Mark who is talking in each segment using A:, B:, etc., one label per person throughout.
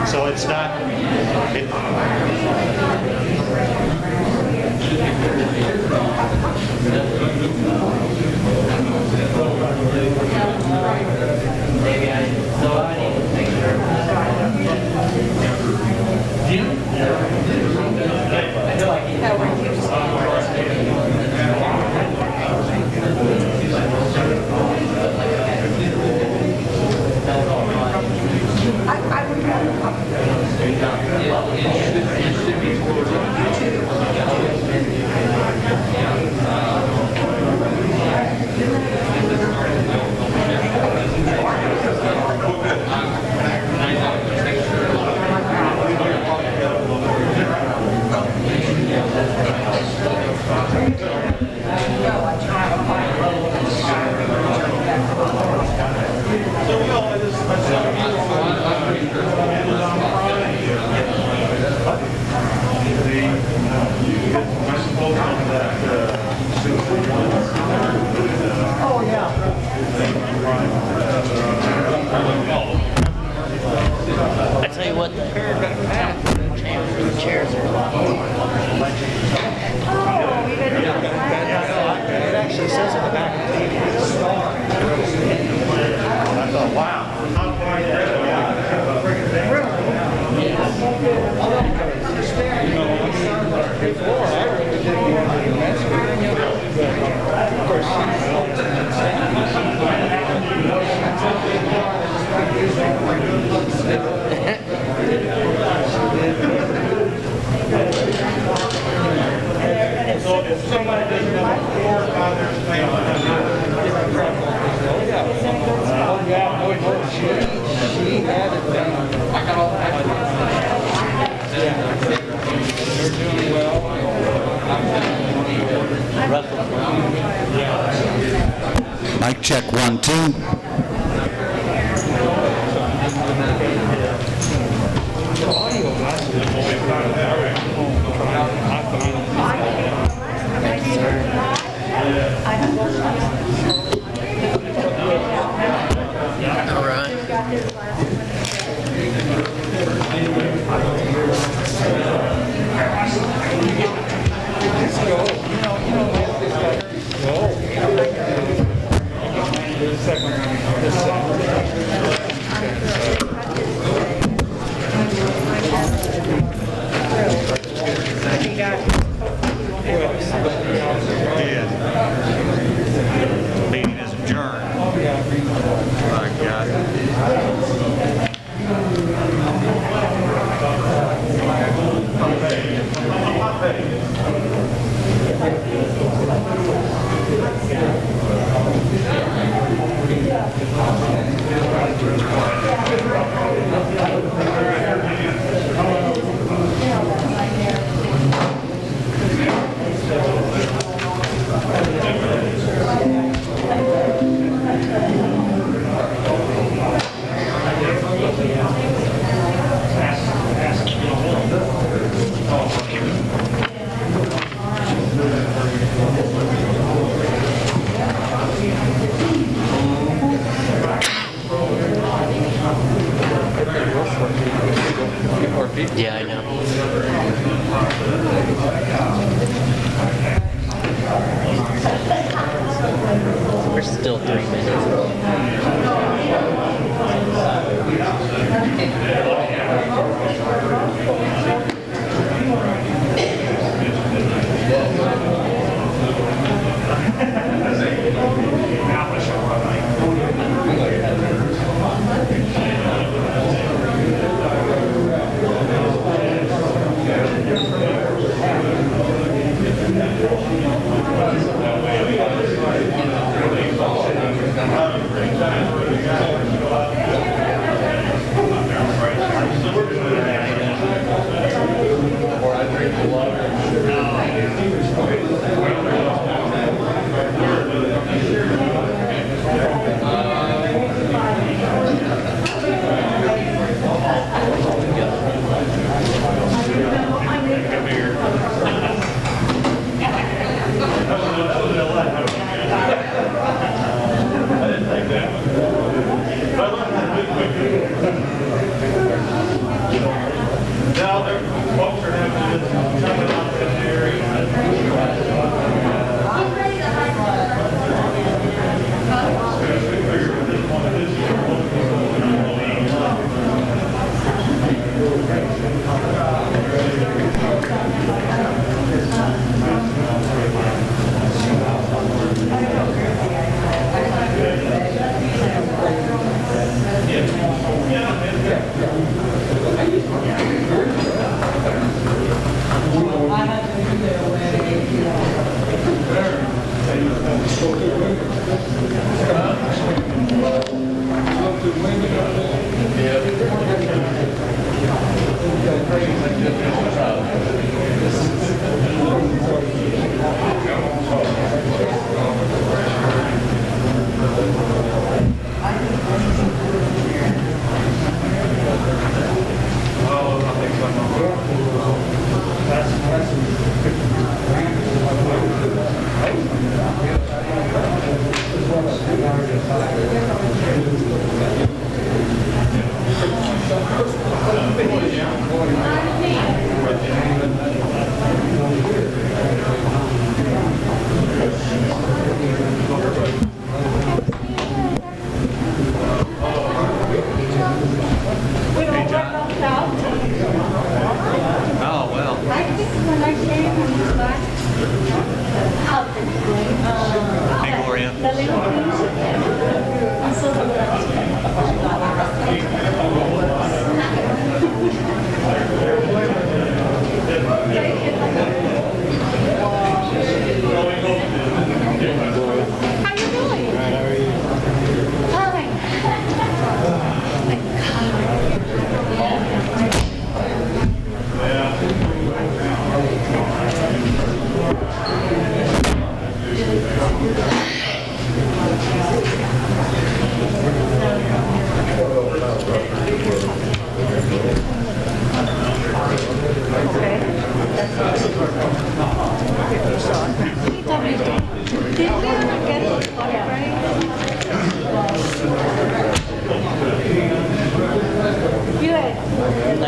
A: So it's not.
B: I tell you what, the chairs are a lot.
A: It actually says in the back of the TV. I thought, wow. Before, I really didn't want to mess with it. Of course, so if somebody doesn't have a floor on their plane, she had it down. I got all that.
C: Check 1, 2.
B: All right.
D: Meeting is adjourned. My God.
B: Yeah, I know. We're still 3 minutes.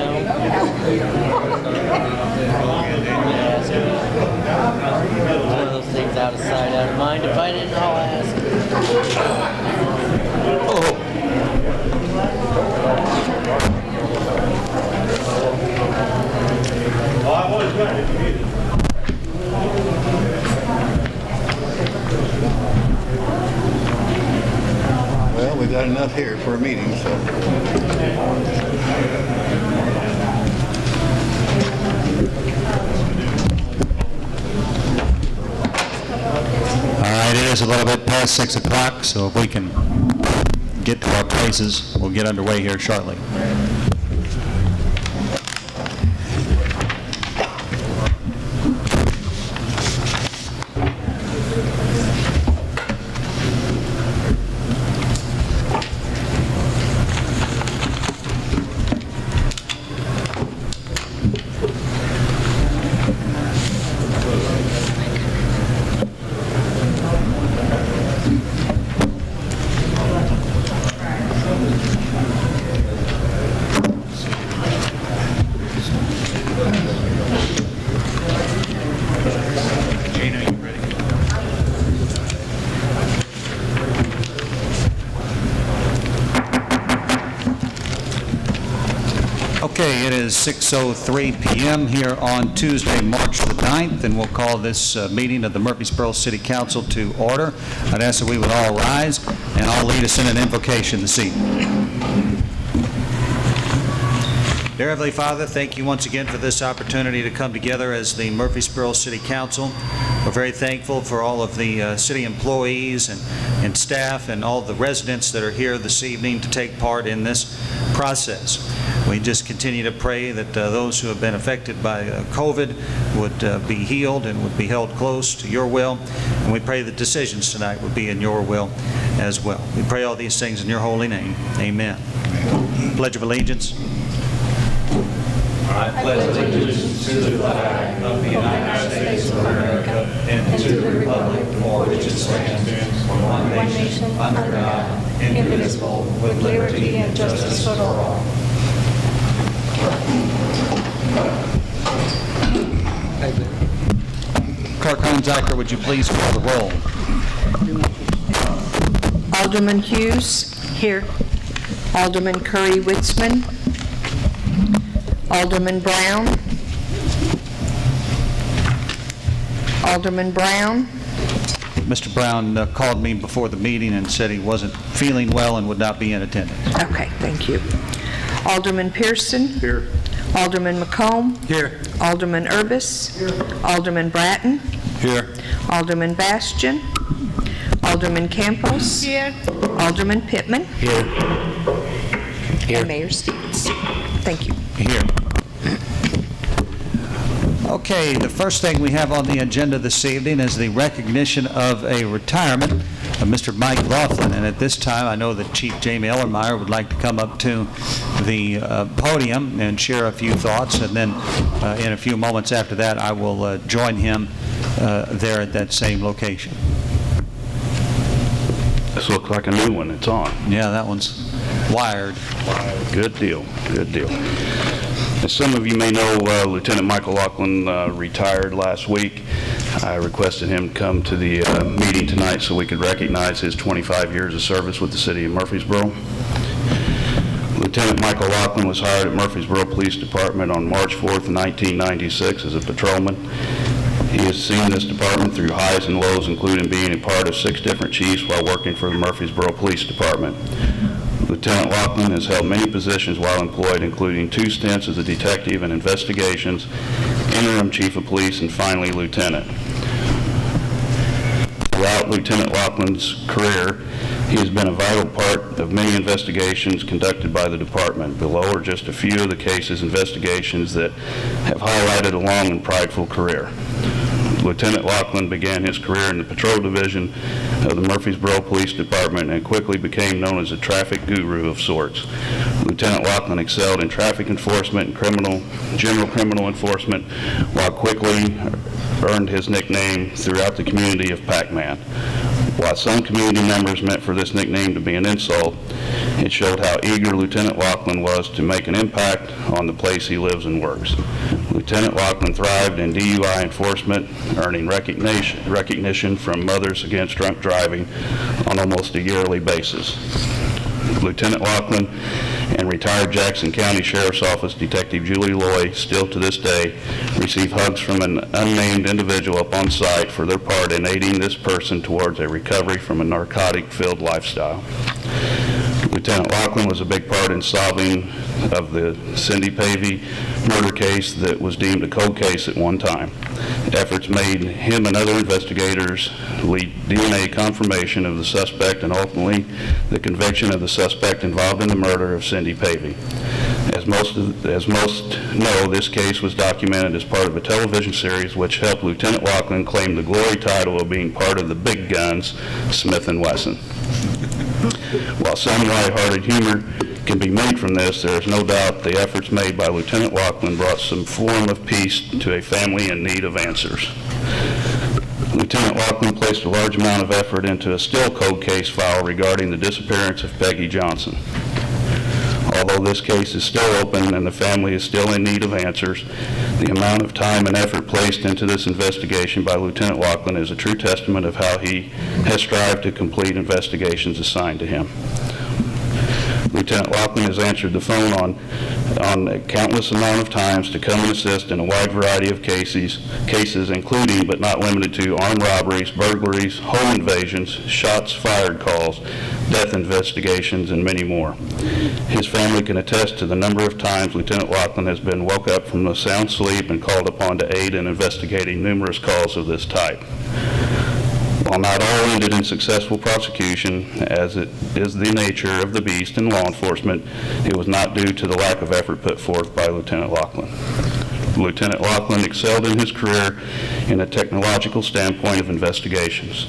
B: now. One of those things out of sight, out of mind. If I didn't, I'll ask.
C: Well, we've got enough here for a meeting, so.
E: All right, it is a little bit past 6 o'clock, so if we can get to our places, we'll get underway here shortly. Okay, it is 6:03 p.m. here on Tuesday, March the 9th, and we'll call this meeting of the Murfreesboro City Council to order. I'd ask that we would all rise, and I'll lead us in an invocation this evening. Dear Heavenly Father, thank you once again for this opportunity to come together as the Murfreesboro City Council. We're very thankful for all of the city employees and staff and all the residents that are here this evening to take part in this process. We just continue to pray that those who have been affected by COVID would be healed and would be held close to your will. And we pray that decisions tonight would be in your will as well. We pray all these things in your holy name. Amen. Pledge of Allegiance.
F: I pledge allegiance to the flag of the United States of America and to the republic for which it stands, one nation, under God, indivisible, with liberty and justice for all.
E: Clerk Holmes-Acker, would you please call the roll?
G: Alderman Hughes. Here. Alderman Curry-Witzman. Alderman Brown. Alderman Brown.
E: Mr. Brown called me before the meeting and said he wasn't feeling well and would not be in attendance.
G: Okay, thank you. Alderman Pearson.
C: Here.
G: Alderman McComb.
C: Here.
G: Alderman Urbis. Here. Alderman Bratton.
C: Here.
G: Alderman Bastian. Alderman Campos. Here. Alderman Pittman.
C: Here.
G: And Mayor Stevens. Thank you.
E: Here. Okay, the first thing we have on the agenda this evening is the recognition of a retirement of Mr. Mike Lachlan. And at this time, I know that Chief Jamie Ellermeyer would like to come up to the podium and share a few thoughts. And then in a few moments after that, I will join him there at that same location.
H: This looks like a new one. It's on.
E: Yeah, that one's wired.
H: Good deal. Good deal. As some of you may know, Lieutenant Michael Lachlan retired last week. I requested him to come to the meeting tonight so we could recognize his 25 years of service with the city of Murfreesboro. Lieutenant Michael Lachlan was hired at Murfreesboro Police Department on March 4th, 1996 as a patrolman. He has seen this department through highs and lows, including being a part of 6 different chiefs while working for the Murfreesboro Police Department. Lieutenant Lachlan has held many positions while employed, including 2 stints as a detective in investigations, interim chief of police, and finally lieutenant. Throughout Lieutenant Lachlan's career, he has been a vital part of many investigations conducted by the department. Below are just a few of the cases investigations that have highlighted a long and prideful career. Lieutenant Lachlan began his career in the patrol division of the Murfreesboro Police Department and quickly became known as a traffic guru of sorts. Lieutenant Lachlan excelled in traffic enforcement and general criminal enforcement, while quickly earned his nickname throughout the community of Pac-Man. While some community members meant for this nickname to be an insult, it showed how eager Lieutenant Lachlan was to make an impact on the place he lives and works. Lieutenant Lachlan thrived in DUI enforcement, earning recognition from Mothers Against Drunk Driving on almost a yearly basis. Lieutenant Lachlan and retired Jackson County Sheriff's Office Detective Julie Loy still to this day receive hugs from an unnamed individual up on site for their part in aiding this person towards a recovery from a narcotic-filled lifestyle. Lieutenant Lachlan was a big part in solving of the Cindy Pavey murder case that was deemed a cold case at one time. Efforts made him and other investigators lead DNA confirmation of the suspect and ultimately the conviction of the suspect involved in the murder of Cindy Pavey. As most know, this case was documented as part of a television series which helped Lieutenant Lachlan claim the glory title of being part of the big guns, Smith & Wesson. While some lighthearted humor can be made from this, there is no doubt the efforts made by Lieutenant Lachlan brought some form of peace to a family in need of answers. Lieutenant Lachlan placed a large amount of effort into a still cold case file regarding the disappearance of Peggy Johnson. Although this case is still open and the family is still in need of answers, the amount of time and effort placed into this investigation by Lieutenant Lachlan is a true testament of how he has strived to complete investigations assigned to him. Lieutenant Lachlan has answered the phone on a countless amount of times to come and assist in a wide variety of cases including but not limited to armed robberies, burglaries, home invasions, shots fired calls, death investigations, and many more. His family can attest to the number of times Lieutenant Lachlan has been woke up from a sound sleep and called upon to aid in investigating numerous calls of this type. While not all ended in successful prosecution, as it is the nature of the beast in law enforcement, it was not due to the lack of effort put forth by Lieutenant Lachlan. Lieutenant Lachlan excelled in his career in a technological standpoint of investigations.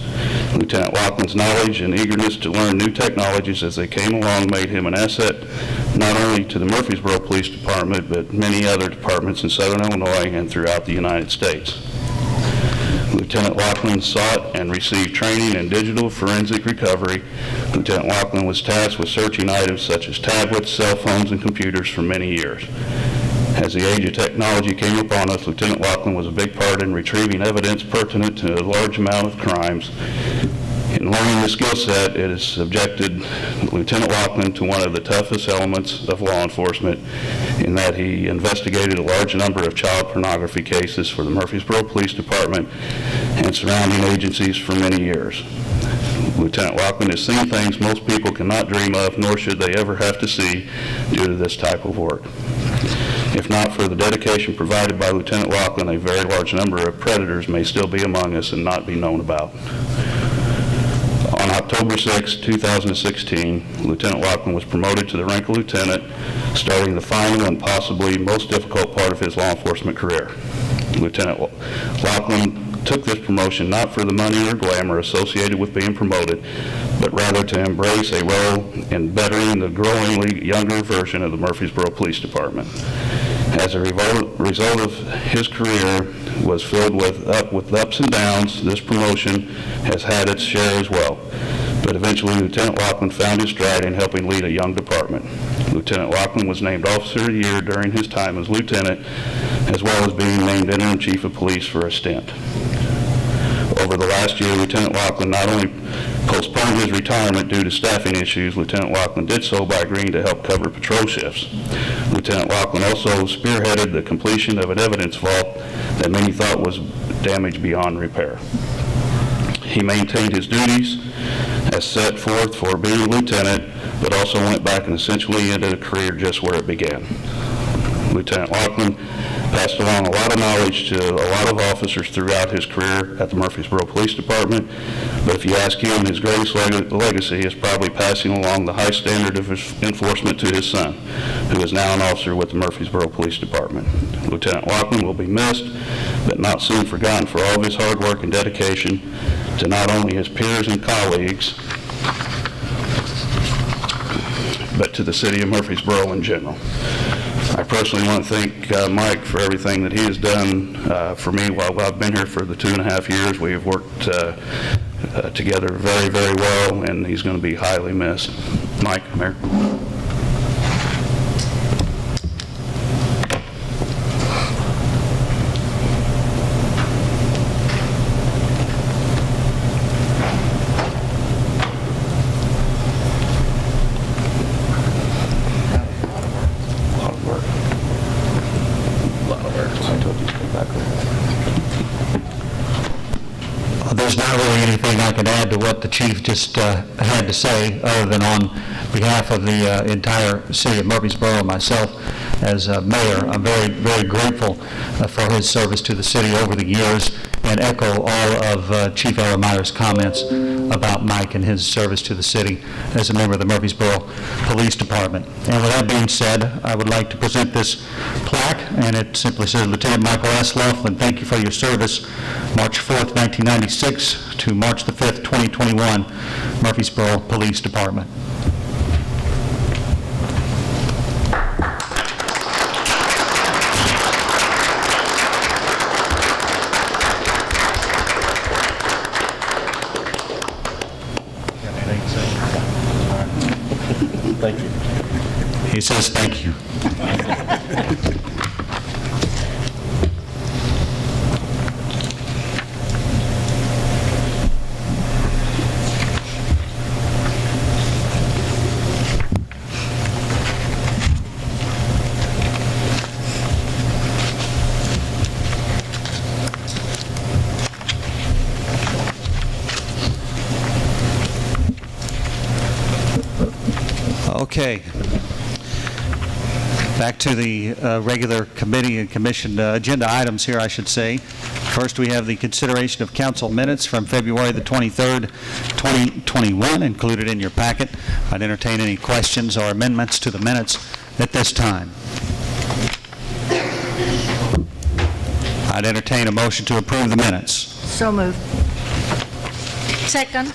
H: Lieutenant Lachlan's knowledge and eagerness to learn new technologies as they came along made him an asset not only to the Murfreesboro Police Department, but many other departments in Southern Illinois and throughout the United States. Lieutenant Lachlan sought and received training in digital forensic recovery. Lieutenant Lachlan was tasked with searching items such as tablets, cell phones, and computers for many years. As the age of technology came upon us, Lieutenant Lachlan was a big part in retrieving evidence pertinent to a large amount of crimes. In learning the skill set, it has subjected Lieutenant Lachlan to one of the toughest elements of law enforcement in that he investigated a large number of child pornography cases for the Murfreesboro Police Department and surrounding agencies for many years. Lieutenant Lachlan has seen things most people cannot dream of, nor should they ever have to see due to this type of work. If not for the dedication provided by Lieutenant Lachlan, a very large number of predators may still be among us and not be known about. On October 6, 2016, Lieutenant Lachlan was promoted to the rank of lieutenant, starting the final and possibly most difficult part of his law enforcement career. Lieutenant Lachlan took this promotion not for the money or glamour associated with being promoted, but rather to embrace a role in bettering the growingly younger version of the Murfreesboro Police Department. As a result of his career was filled with ups and downs, this promotion has had its share as well. But eventually, Lieutenant Lachlan found his stride in helping lead a young department. Lieutenant Lachlan was named Officer of the Year during his time as lieutenant, as well as being named Interim Chief of Police for a stint. Over the last year, Lieutenant Lachlan not only postponed his retirement due to staffing issues, Lieutenant Lachlan did so by agreeing to help cover patrol shifts. Lieutenant Lachlan also spearheaded the completion of an evidence vault that many thought was damaged beyond repair. He maintained his duties as set forth for being lieutenant, but also went back and essentially ended a career just where it began. Lieutenant Lachlan passed along a lot of knowledge to a lot of officers throughout his career at the Murfreesboro Police Department, but if you ask him, his greatest legacy is probably passing along the high standard of enforcement to his son, who is now an officer with the Murfreesboro Police Department. Lieutenant Lachlan will be missed, but not soon forgotten for all of his hard work and dedication to not only his peers and colleagues, but to the city of Murfreesboro in general. I personally want to thank Mike for everything that he has done for me while I've been here for the 2.5 years. We have worked together very, very well, and he's going to be highly missed. Mike, Mayor.
E: There's not really anything I can add to what the chief just had to say, other than on behalf of the entire city of Murfreesboro and myself as mayor, I'm very, very grateful for his service to the city over the years, and echo all of Chief Ellermeyer's comments about Mike and his service to the city as a member of the Murfreesboro Police Department. And with that being said, I would like to present this plaque, and it simply says, Lieutenant Michael S. Lachlan, thank you for your service, March 4th, 1996 to March the 5th, 2021, Murfreesboro Police Department.
H: Thank you.
E: He says thank you. Okay. Back to the regular committee and commission agenda items here, I should say. First, we have the consideration of council minutes from February the 23rd, 2021, included in your packet. I'd entertain any questions or amendments to the minutes at this time. I'd entertain a motion to approve the minutes.
F: So moved. Second.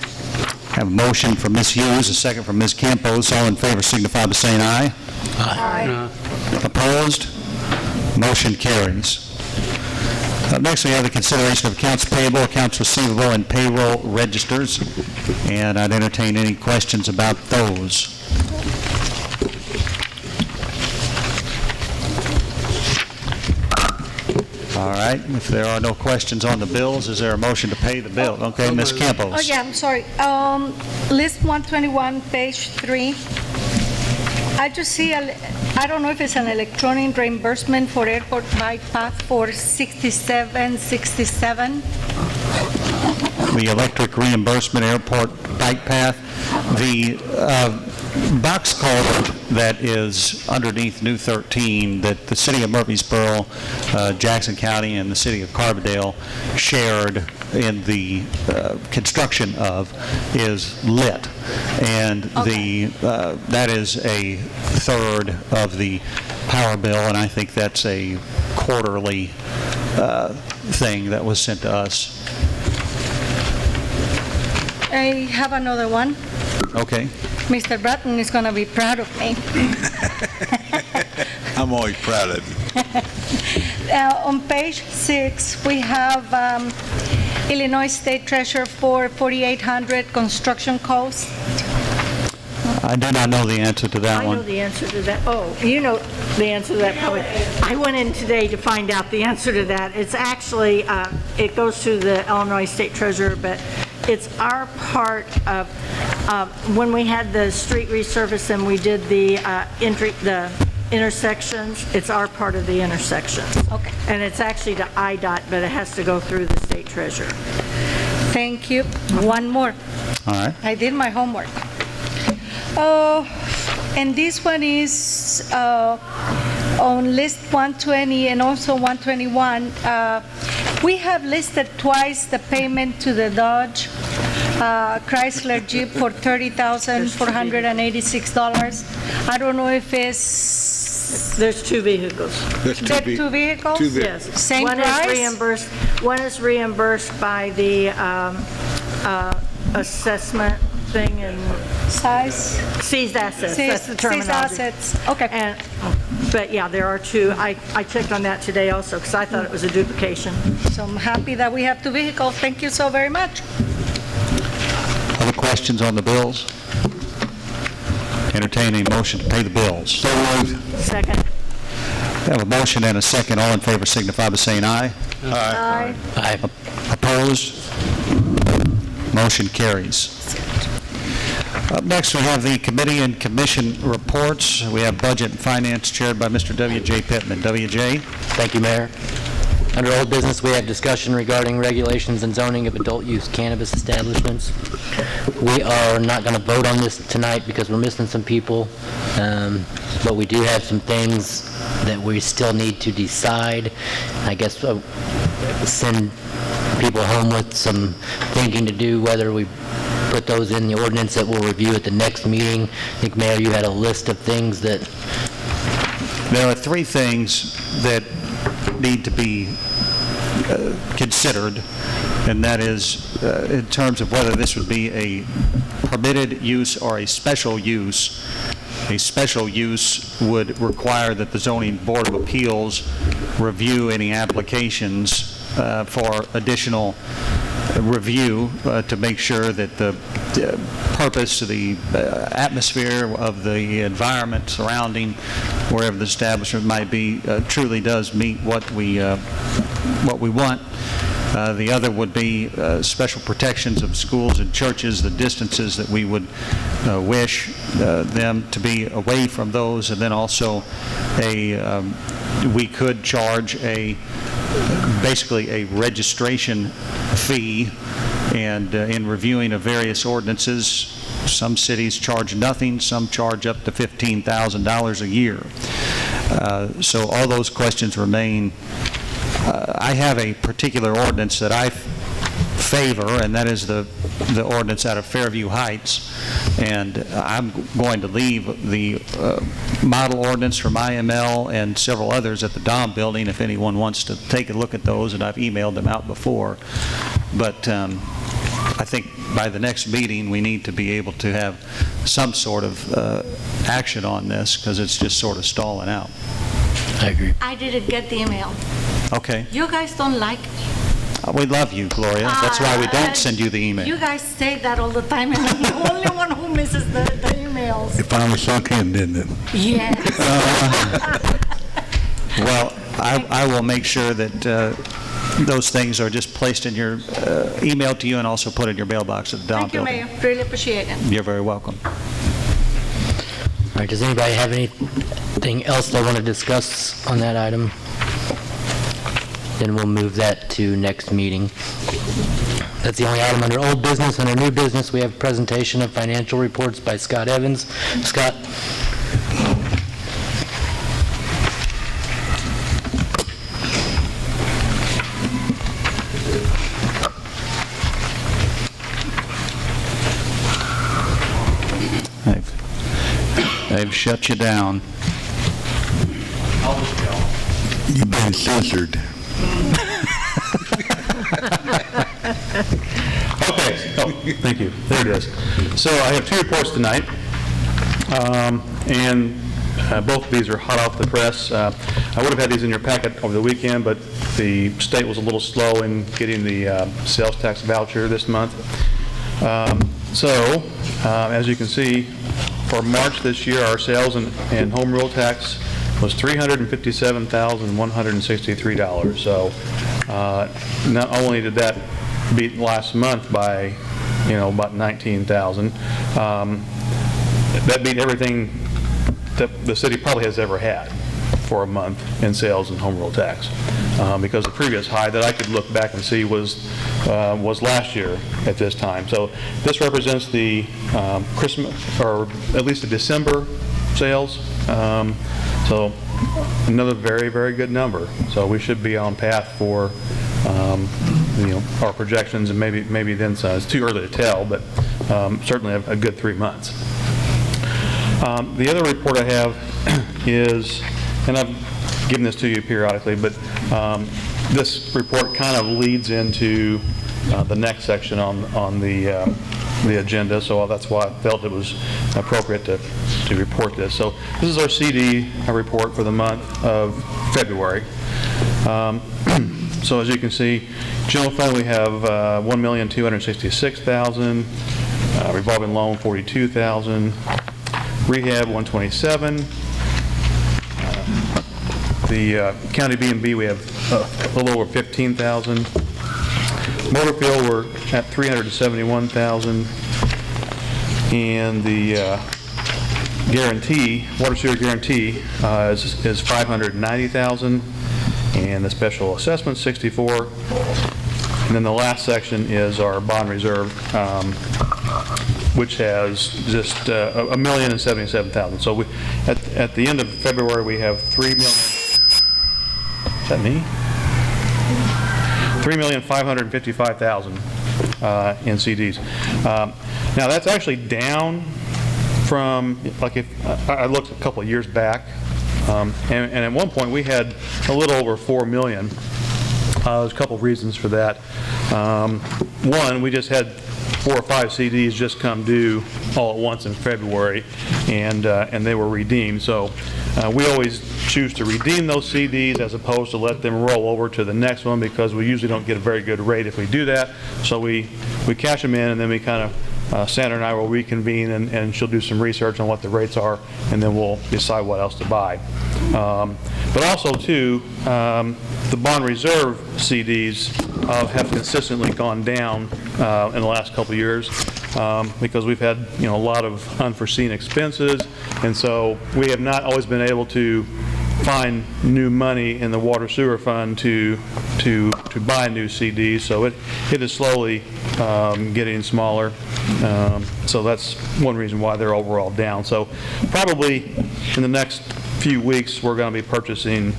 E: I have a motion from Ms. Hughes, a second from Ms. Campos. All in favor signify by saying aye.
F: Aye.
E: Opposed? Motion carries. Next, we have the consideration of accounts payable, accounts receivable, and payroll registers. And I'd entertain any questions about those. All right, if there are no questions on the bills, is there a motion to pay the bill? Okay, Ms. Campos.
F: Oh, yeah, I'm sorry. List 121, page 3. I just see, I don't know if it's an electronic reimbursement for airport bike path for 6767.
E: The electric reimbursement airport bike path. The box culvert that is underneath New 13 that the city of Murphysboro, Jackson County, and the city of Cottondale shared in the construction of is lit. And that is a third of the power bill, and I think that's a quarterly thing that was sent to us.
F: I have another one.
E: Okay.
F: Mr. Bratton is going to be proud of me.
C: I'm always proud of you.
F: On page 6, we have Illinois State Treasurer for 4,800 construction costs.
E: I do not know the answer to that
I: I know
E: one.
I: the answer to that. Oh, you know the answer to that probably. I went in today to find out the answer to that. It's actually, it goes to the Illinois State Treasurer, but it's our part of, when we had the street resurface and we did the intersections, it's our part of the intersections.
F: Okay.
I: And it's actually to IDOT, but it has to go through the state treasurer.
F: Thank you. One more.
E: All right.
F: I did my homework. And this one is on list 120 and also 121. We have listed twice the payment to the Dodge Chrysler Jeep for $30,486. I don't know if it's...
I: There's two vehicles.
C: There's
F: There are two vehicles?
C: two
I: Yes.
F: Same
I: One
F: price?
I: is reimbursed, one is reimbursed by the assessment thing and
F: Size?
I: seized assets, that's the
F: Seized
I: terminology.
F: assets. Okay.
I: But yeah, there are two. I checked on that today also because I thought it was a duplication.
F: So I'm happy that we have two vehicles. Thank you so very much.
E: questions on the bills? Entertain a motion to pay the bills. So moved.
I: Second.
E: We have a motion and a second. All in favor signify by saying aye.
I: Aye.
B: Aye.
E: Opposed? Motion carries. Up next, we have the committee and commission reports. We have Budget and Finance chaired by Mr. W.J. Pittman. W.J.?
B: Thank you, Mayor. Under old business, we have discussion regarding regulations and zoning of adult-use cannabis establishments. We are not going to vote on this tonight because we're missing some people, but we do have some things that we still need to decide. I guess send people home with some thinking to do, whether we put those in the ordinance that we'll review at the next meeting. I think, Mayor, you had a list of things that...
E: There are three things that need to be considered, and that is in terms of whether this would be a permitted use or a special use. A special use would require that the Zoning Board of Appeals review any applications for additional review to make sure that the purpose, the atmosphere of the environment surrounding wherever the establishment might be truly does meet what we want. The other would be special protections of schools and churches, the distances that we would wish them to be away from those, and then also we could charge basically a registration fee. And in reviewing of various ordinances, some cities charge nothing, some charge up to $15,000 a year. So all those questions remain. I have a particular ordinance that I favor, and that is the ordinance out of Fairview Heights. And I'm going to leave the model ordinance from IML and several others at the Dom building if anyone wants to take a look at those, and I've emailed them out before. But I think by the next meeting we need to be able to have some sort of action on this because it's just sort of stalling out.
B: I agree.
F: I didn't get the email.
E: Okay.
F: You guys don't like me.
E: We love you, Gloria. That's why we don't send you the email.
F: You guys say that all the time, and I'm the only one who misses the emails.
C: It finally sunk in, didn't it?
F: Yes.
E: Well, I will make sure that those things are just placed in your email to you and also put in your mailbox at the Dom
F: Thank you,
E: building.
F: Mayor. Really appreciate it.
E: You're very welcome.
B: All right, does anybody have anything else they want to discuss on that item? Then we'll move that to next meeting. That's the only item under old business. Under new business, we have presentation of financial reports by Scott Evans. Scott?
E: They've shut you down.
C: You've been censored.
J: Okay, thank you. There it is. So I have two reports tonight, and both of these are hot off the press. I would have had these in your packet over the weekend, but the state was a little slow in getting the sales tax voucher this month. As you can see, for March this year, our sales and home rule tax was $357,163. So not only did that beat last month by, about $19,000, that beat everything that the city probably has ever had for a month in sales and home rule tax. Because the previous high that I could look back and see was last year at this time. So this represents the Christmas, or at least the December sales. So another very, very good number. So we should be on path for our projections, and maybe then some. It's too early to tell, but certainly a good 3 months. The other report I have is, and I've given this to you periodically, but this report kind of leads into the next section on the agenda, so that's why I felt it was appropriate to report this. So this is our CD report for the month of February. So as you can see, general fund we have $1,266,000. revolving loan, $42,000, rehab, $127,000. The county B&B, we have a little over $15,000. Motor fuel, we're at $371,000. And the guarantee, water sewer guarantee, is $590,000, and the special assessment, $64,000. And then the last section is our bond reserve, which has just $1,077,000. So at the end of February, we have $3 million. Is that me? $3,555,000 in CDs. Now that's actually down from, like, if I looked a couple of years back, and at one point we had a little over $4 million. There's a couple of reasons for that. One, we just had 4 or 5 CDs just come due all at once in February, and they were redeemed. So we always choose to redeem those CDs as opposed to let them roll over to the next one, because we usually don't get a very good rate if we do that. So we cash them in, and then we kind of, Sandra and I will reconvene, and she'll do some research on what the rates are, and then we'll decide what else to buy. But also, too, the bond reserve CDs have consistently gone down in the last couple of years because we've had, a lot of unforeseen expenses, and so we have not always been able to find new money in the water sewer fund to buy new CDs. So it is slowly getting smaller. So that's one reason why they're overall down. So probably in the next few weeks we're going to be purchasing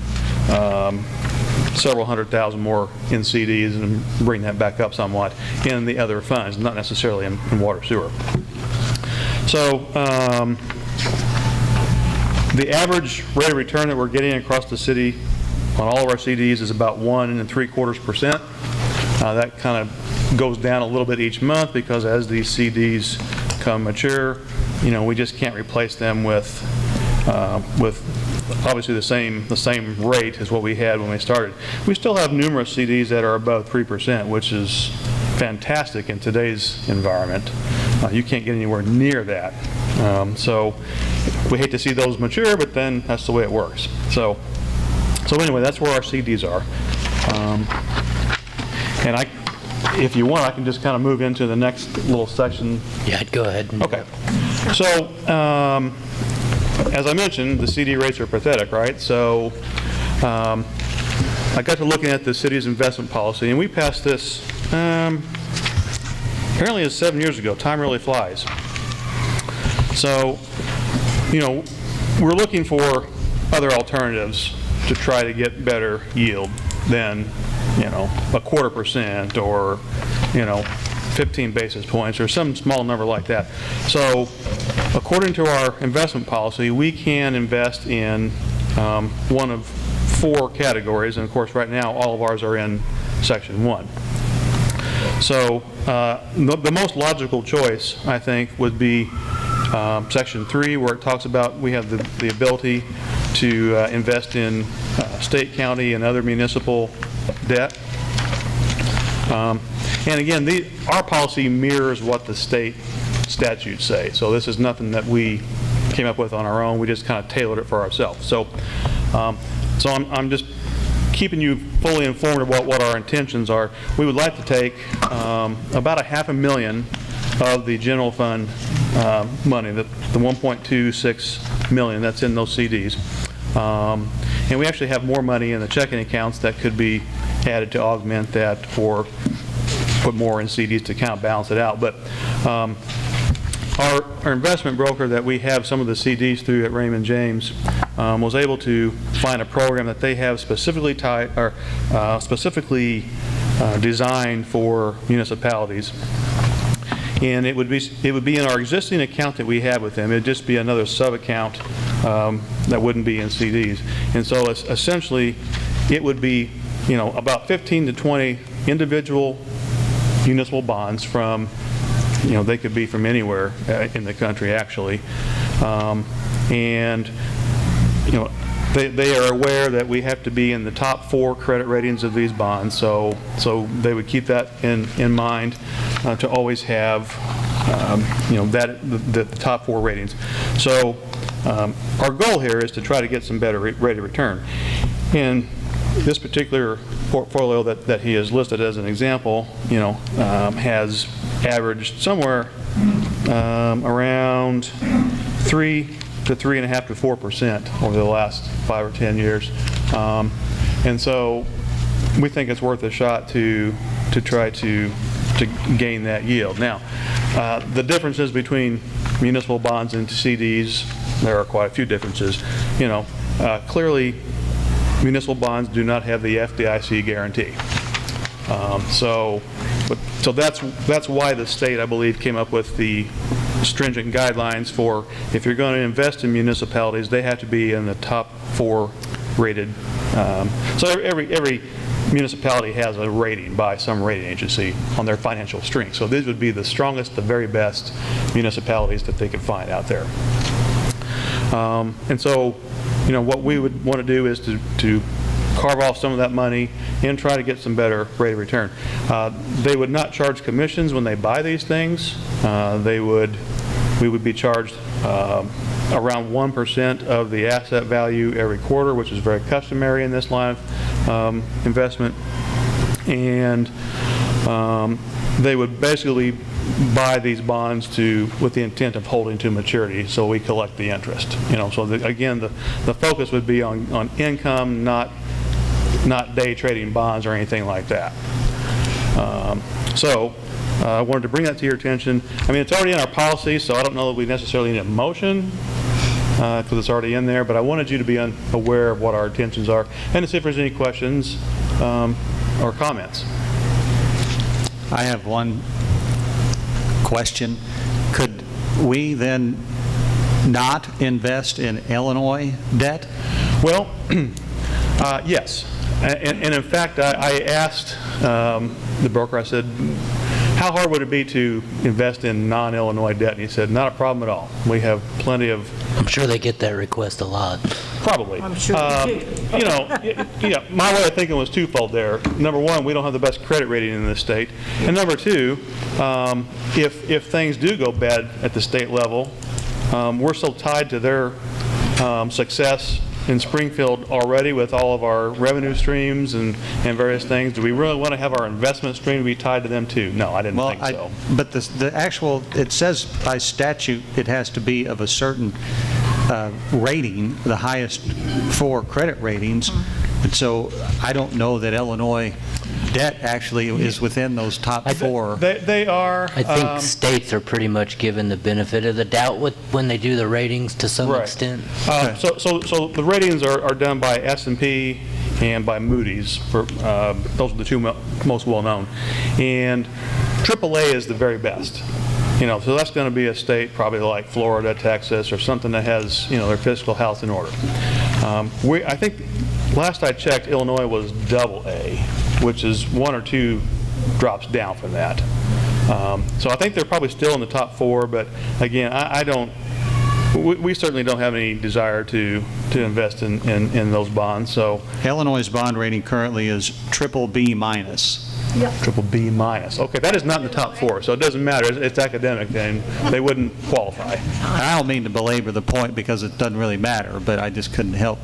J: several $100,000 more in CDs and bring that back up somewhat in the other funds, not necessarily in water sewer. So the average rate of return that we're getting across the city on all of our CDs is about 1 3/4%. That kind of goes down a little bit each month because as these CDs come mature, we just can't replace them with obviously the same rate as what we had when we started. We still have numerous CDs that are above 3%, which is fantastic in today's environment. You can't get anywhere near that. So we hate to see those mature, but then that's the way it works. So anyway, that's where our CDs are. And if you want, I can just kind of move into the next little section.
B: Yeah, go ahead.
J: Okay. So as I mentioned, the CD rates are pathetic, right? So I got to looking at the city's investment policy, and we passed this apparently it's 7 years ago. Time really flies. So, we're looking for other alternatives to try to get better yield than, 0.25% or, 15 basis points or some small number like that. So, according to our investment policy, we can invest in one of 4 categories, and of course right now all of ours are in Section 1. So the most logical choice, I think, would be Section 3, where it talks about we have the ability to invest in state, county, and other municipal debt. And again, our policy mirrors what the state statutes say. So this is nothing that we came up with on our own. We just kind of tailored it for ourselves. So, I'm just keeping you fully informed about what our intentions are. We would like to take about $500,000 of the general fund money, the $1.26 million that's in those CDs. And we actually have more money in the checking accounts that could be added to augment that or put more in CDs to kind of balance it out. But our investment broker that we have some of the CDs through at Raymond James was able to find a program that they have specifically designed for municipalities. And it would be in our existing account that we have with them. It'd just be another sub-account that wouldn't be in CDs. And so essentially, it would be, about 15 to 20 individual municipal bonds from, they could be from anywhere in the country, actually. And, they are aware that we have to be in the top 4 credit ratings of these bonds, so they would keep that in mind to always have the top 4 ratings. So our goal here is to try to get some better rate of return. And this particular portfolio that he has listed as an example, has averaged somewhere around 3 to 3.5 to 4% over the last 5 or 10 years. And so we think it's worth a shot to try to gain that yield. Now, the differences between municipal bonds and CDs, there are quite a few differences. Clearly, municipal bonds do not have the FDIC guarantee. So that's why the state, I believe, came up with the stringent guidelines for if you're going to invest in municipalities, they have to be in the top 4 rated. So every municipality has a rating by some rating agency on their financial strength. So these would be the strongest, the very best municipalities that they could find out there. And so, what we would want to do is to carve off some of that money and try to get some better rate of return. They would not charge commissions when they buy these things. We would be charged around 1% of the asset value every quarter, which is very customary in this line of investment. And they would basically buy these bonds with the intent of holding to maturity, so we collect the interest. So again, the focus would be on income, not day trading bonds or anything like that. I wanted to bring that to your attention. I mean, it's already in our policy, so I don't know that we necessarily need a motion because it's already in there, but I wanted you to be aware of what our intentions are and to see if there's any questions or comments.
E: I have one question. Could we then not invest in Illinois debt?
J: Well, yes. And in fact, I asked the broker, I said, how hard would it be to invest in non-Illinois debt? And he said, not a problem at all. We have plenty of...
B: I'm sure they get that request a lot.
J: Probably.
I: I'm sure they do.
J: My way of thinking was twofold there. Number one, we don't have the best credit rating in this state. And number two, if things do go bad at the state level, we're so tied to their success in Springfield already with all of our revenue streams and various things. Do we really want to have our investment stream be tied to them too? No, I didn't think so.
E: But the actual, it says by statute it has to be of a certain rating, the highest 4 credit ratings. And so I don't know that Illinois debt actually is within those top 4.
J: They are.
B: I think states are pretty much given the benefit of the doubt when they do the ratings to some extent.
J: So the ratings are done by S&P and by Moody's. Those are the 2 most well-known. And AAA is the very best. So that's going to be a state probably like Florida, Texas, or something that has, their fiscal house in order. I think last I checked, Illinois was AA, which is 1 or 2 drops down from that. So I think they're probably still in the top 4, but again, we certainly don't have any desire to invest in those bonds. So
E: Illinois' bond rating currently is BBB minus.
I: Yep.
J: BBB minus. Okay, that is not in the top 4, so it doesn't matter. It's academic, then they wouldn't qualify.
E: I don't mean to belabor the point because it doesn't really matter, but I just couldn't help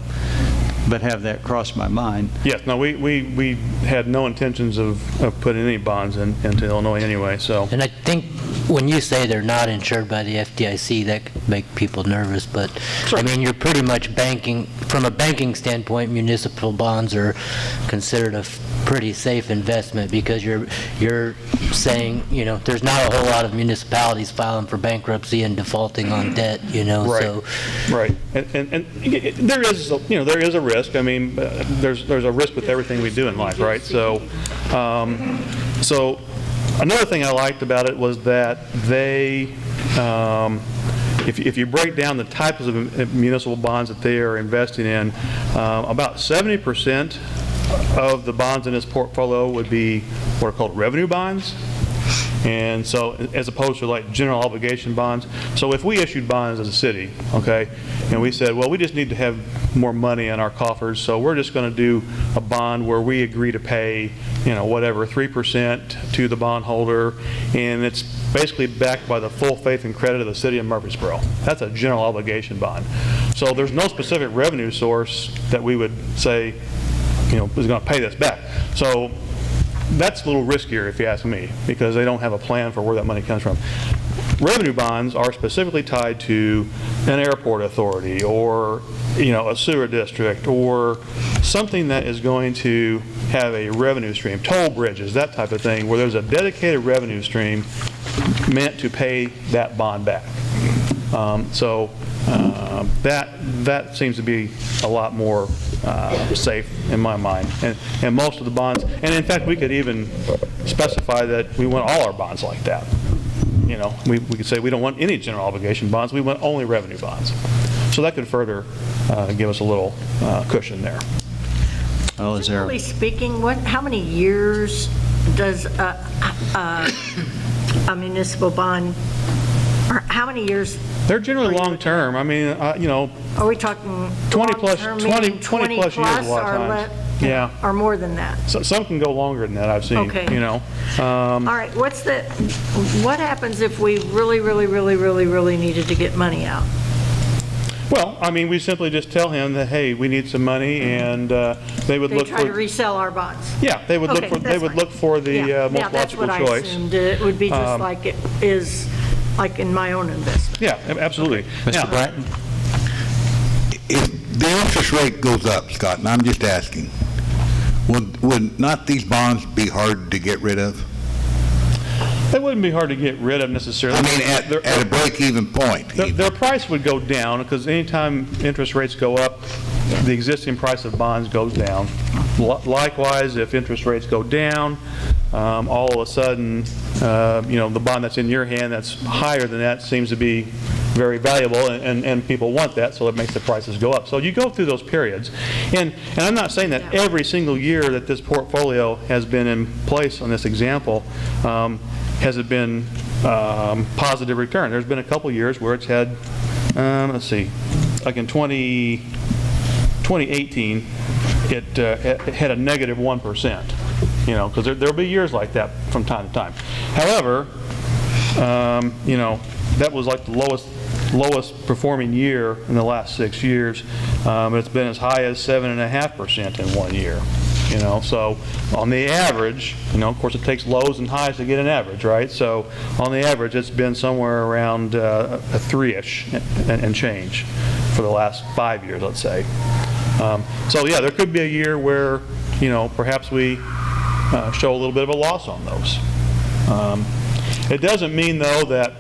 E: but have that cross my mind.
J: Yes, no, we had no intentions of putting any bonds into Illinois anyway, so.
B: And I think when you say they're not insured by the FDIC, that could make people nervous, but I mean, you're pretty much banking, from a banking standpoint, municipal bonds are considered a pretty safe investment because you're saying, there's not a whole lot of municipalities filing for bankruptcy and defaulting on debt,
J: Right.
B: so.
J: Right. And there is a risk. I mean, there's a risk with everything we do in life, right? So another thing I liked about it was that they, if you break down the types of municipal bonds that they are investing in, about 70% of the bonds in this portfolio would be what are called revenue bonds, And so, as opposed to like general obligation bonds. So if we issued bonds as a city, okay, and we said, well, we just need to have more money in our coffers, so we're just going to do a bond where we agree to pay, whatever, 3% to the bondholder, and it's basically backed by the full faith and credit of the city of Murfreesboro. That's a general obligation bond. So there's no specific revenue source that we would say, is going to pay this back. So that's a little riskier, if you ask me, because they don't have a plan for where that money comes from. Revenue bonds are specifically tied to an airport authority or, a sewer district or something that is going to have a revenue stream, toll bridges, that type of thing, where there's a dedicated revenue stream meant to pay that bond back. That seems to be a lot more safe in my mind. And most of the bonds, and in fact, we could even specify that we want all our bonds like that. We could say we don't want any general obligation bonds, we want only revenue bonds. So that could further give us a little cushion there.
E: Well, is there?
I: Generally speaking, how many years does a municipal bond, or how many years?
J: They're generally long-term. I mean,
I: Are we talking
J: 20 plus,
I: long-term,
J: 20
I: meaning
J: 20 plus years a lot of
I: or
J: times. Yeah.
I: Or more than that?
J: So, some can go longer than that, I've seen,
I: Okay.
J: All
I: right, what happens if we really needed to get money out?
J: Well, I mean, we simply just tell him that, hey, we need some money, and they would
I: They
J: look
I: try to
J: for...
I: resell our bonds?
J: Yeah, they would look
I: Okay,
J: for,
I: that's
J: they would
I: fine.
J: look for the
I: Yeah,
J: most
I: that's
J: logical
I: what I
J: choice.
I: assumed. It would be just like it is, like in my own investment.
J: Yeah, absolutely. Now,
B: Mr. Bratton?
C: If the interest rate goes up, Scott, and I'm just asking, would not these bonds be hard to get rid of?
J: they wouldn't be hard to get rid of necessarily.
C: I mean, at a break-even point.
J: Their price would go down, because anytime interest rates go up, the existing price of bonds goes down. Likewise, if interest rates go down, all of a sudden, the bond that's in your hand that's higher than that seems to be very valuable, and people want that, so it makes the prices go up. So you go through those periods. And I'm not saying that every single year that this portfolio has been in place on this example, has it been positive return. There's been a couple years where it's had, let's see, like in 2018, it had a negative 1%, because there'll be years like that from time to time. However, that was like the lowest performing year in the last 6 years. It's been as high as 7.5% in 1 year. So on the average, of course it takes lows and highs to get an average, right? So on the average, it's been somewhere around a 3-ish and change for the last 5 years, let's say. So yeah, there could be a year where, perhaps we show a little bit of a loss on those. It doesn't mean, though, that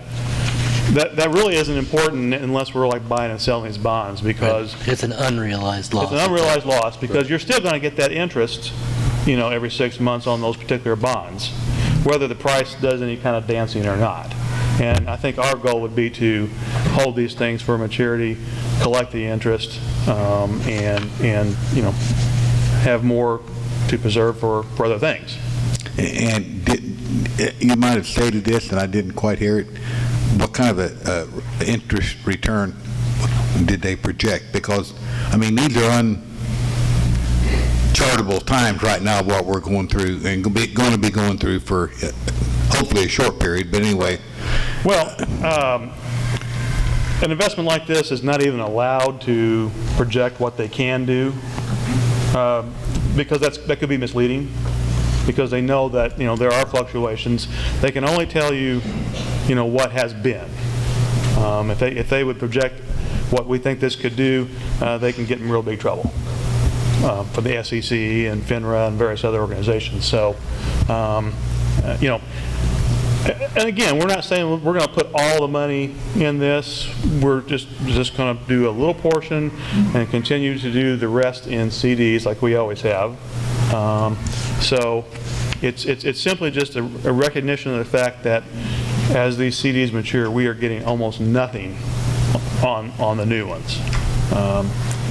J: really isn't important unless we're like buying and selling these bonds, because
B: It's an unrealized loss.
J: it's an unrealized loss, because you're still going to get that interest, every 6 months on those particular bonds, whether the price does any kind of dancing or not. And I think our goal would be to hold these things for maturity, collect the interest, and have more to preserve for other things.
C: And you might have stated this, and I didn't quite hear it. What kind of a interest return did they project? Because, I mean, these are unchartable times right now, what we're going through, and going to be going through for hopefully a short period, but anyway.
J: Well, an investment like this is not even allowed to project what they can do, because that could be misleading, because they know that, there are fluctuations. They can only tell you, what has been. If they would project what we think this could do, they can get in real big trouble for the SEC and FINRA and various other organizations. So, and again, we're not saying we're going to put all the money in this. We're just going to do a little portion and continue to do the rest in CDs like we always have. So it's simply just a recognition of the fact that as these CDs mature, we are getting almost nothing on the new ones.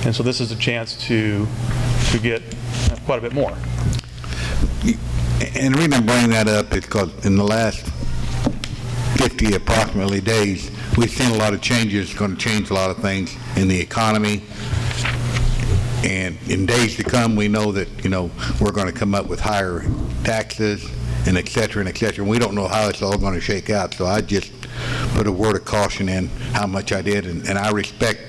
J: And so this is a chance to get quite a bit more.
C: And the reason I'm bringing that up is because in the last 50 approximately days, we've seen a lot of changes. It's going to change a lot of things in the economy. And in days to come, we know that, we're going to come up with higher taxes and et cetera, and et cetera. And we don't know how it's all going to shake out. So I just put a word of caution in how much I did. And I respect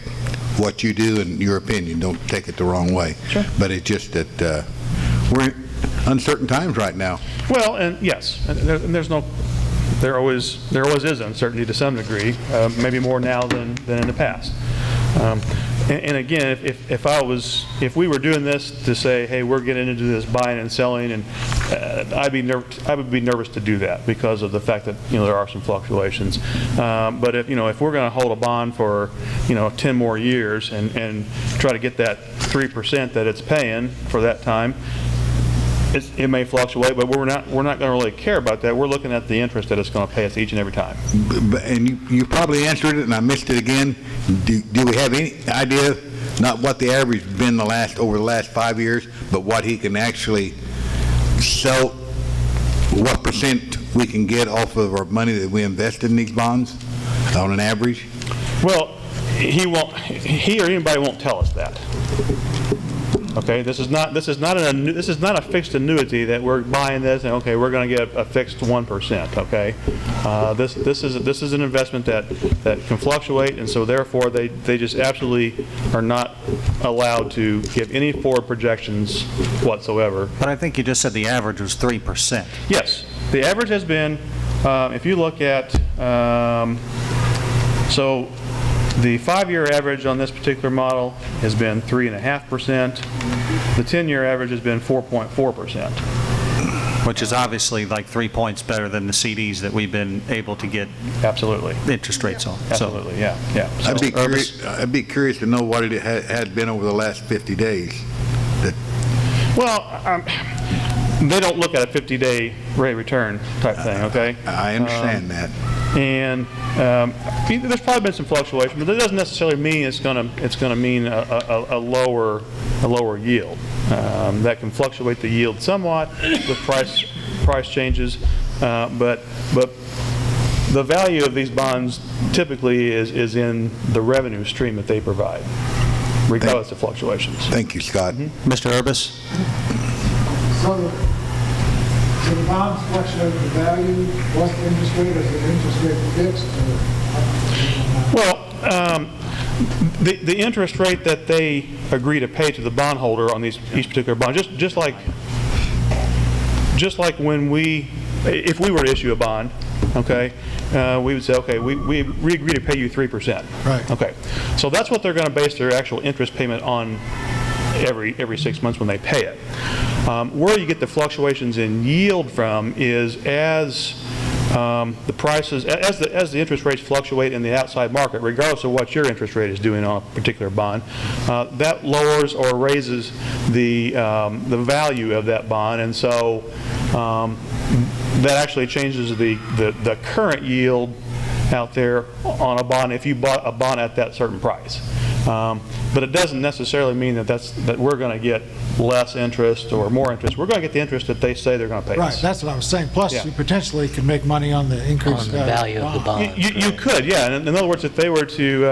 C: what you do and your opinion. Don't take it the wrong way.
J: Sure.
C: But it's just that we're in uncertain times right now.
J: Well, and yes, and there always is uncertainty to some degree, maybe more now than in the past. And again, if we were doing this to say, hey, we're getting into this buying and selling, and I would be nervous to do that because of the fact that there are some fluctuations. But if we're going to hold a bond for 10 more years and try to get that 3% that it's paying for that time, it may fluctuate, but we're not going to really care about that. We're looking at the interest that it's going to pay us each and every time.
C: And you probably answered it, and I missed it again. Do we have any idea, not what the average has been over the last 5 years, but what he can actually sell, what percent we can get off of our money that we invested in these bonds on an average?
J: Well, he or anybody won't tell us that. Okay, this is not a fixed annuity that we're buying this and okay, we're going to get a fixed 1%. Okay, this is an investment that can fluctuate, and so therefore they just absolutely are not allowed to give any forward projections whatsoever.
E: But I think you just said the average was 3%.
J: Yes, the average has been, if you look at, so the 5-year average on this particular model has been 3.5%. The 10-year average has been 4.4%.
E: Which is obviously like 3 points better than the CDs that we've been able to get
J: Absolutely.
E: interest rates on.
J: Absolutely, yeah. So,
C: I'd be curious to know what it had been over the last 50 days.
J: well, they don't look at a 50-day rate of return type thing, okay?
C: I understand that.
J: And there's probably been some fluctuation, but that doesn't necessarily mean it's going to mean a lower yield. That can fluctuate the yield somewhat with price changes, but the value of these bonds typically is in the revenue stream that they provide, regardless of fluctuations.
C: Thank you, Scott.
E: Mr. Urbis?
A: So the bonds fluctuate the value, what's the interest rate, is the interest rate fixed?
J: Well, the interest rate that they agree to pay to the bondholder on each particular bond, just like when if we were to issue a bond, okay, we would say, okay, we agree to pay you 3%.
A: Right.
J: Okay, so that's what they're going to base their actual interest payment on every 6 months when they pay it. Where you get the fluctuations in yield from is as the prices, as the interest rates fluctuate in the outside market, regardless of what your interest rate is doing on a particular bond, that lowers or raises the value of that bond, and so that actually changes the current yield out there on a bond if you bought a bond at that certain price. But it doesn't necessarily mean that we're going to get less interest or more interest. We're going to get the interest that they say they're going to pay us.
A: Right, that's what I was saying. Plus,
J: Yeah.
A: you potentially can make money on the increased
B: On the value of the bond.
J: You could, yeah. In other words, if they were to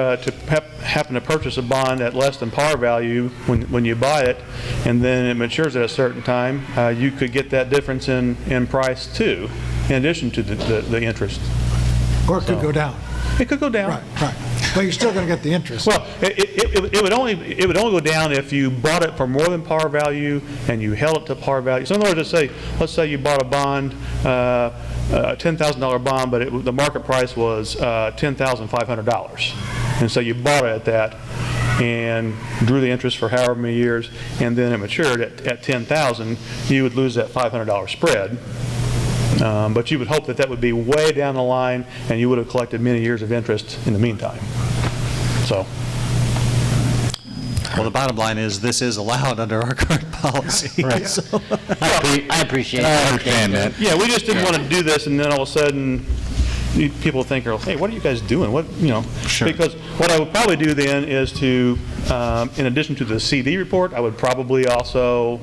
J: happen to purchase a bond at less than par value when you buy it, and then it matures at a certain time, you could get that difference in price too, in addition to the interest.
A: Or it could go down.
J: It could go down.
A: Right. But you're still going to get the interest.
J: Well, it would only go down if you bought it for more than par value and you held it to par value. So in other words, let's say you bought a bond, a $10,000 bond, but the market price was $10,500, and so you bought it at that and drew the interest for however many years, and then it matured at $10,000. You would lose that $500 spread. But you would hope that would be way down the line, and you would have collected many years of interest in the meantime. So,
E: Well, the bottom line is this is allowed under our current policy.
J: Right.
E: So-
B: I appreciate
C: I
B: that.
C: understand that.
J: yeah, we just didn't want to do this, and then all of a sudden, people think, hey, what are you guys doing?
E: Sure.
J: Because what I would probably do then is to, in addition to the CD report, I would probably also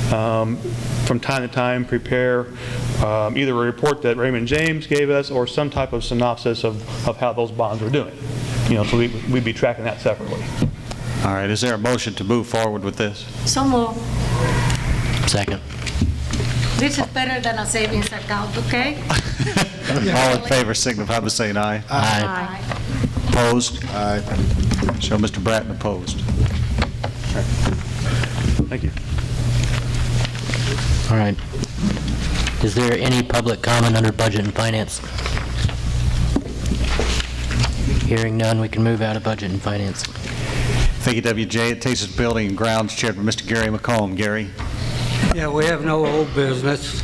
J: from time to time prepare either a report that Raymond James gave us or some type of synopsis of how those bonds were doing. So we'd be tracking that separately.
E: All right, is there a motion to move forward with this?
F: So move.
B: Second.
F: This is better than a savings account, okay?
E: All in favor signify by saying aye.
B: Aye.
E: Opposed? Aye. Show Mr. Bratton opposed.
J: Thank you.
B: All right. Is there any public comment under Budget and Finance? Hearing none, we can move out of Budget and Finance.
E: Thank you, WJ. It takes us to Building and Grounds, chaired by Mr. Gary McComb. Gary?
K: Yeah, we have no old business.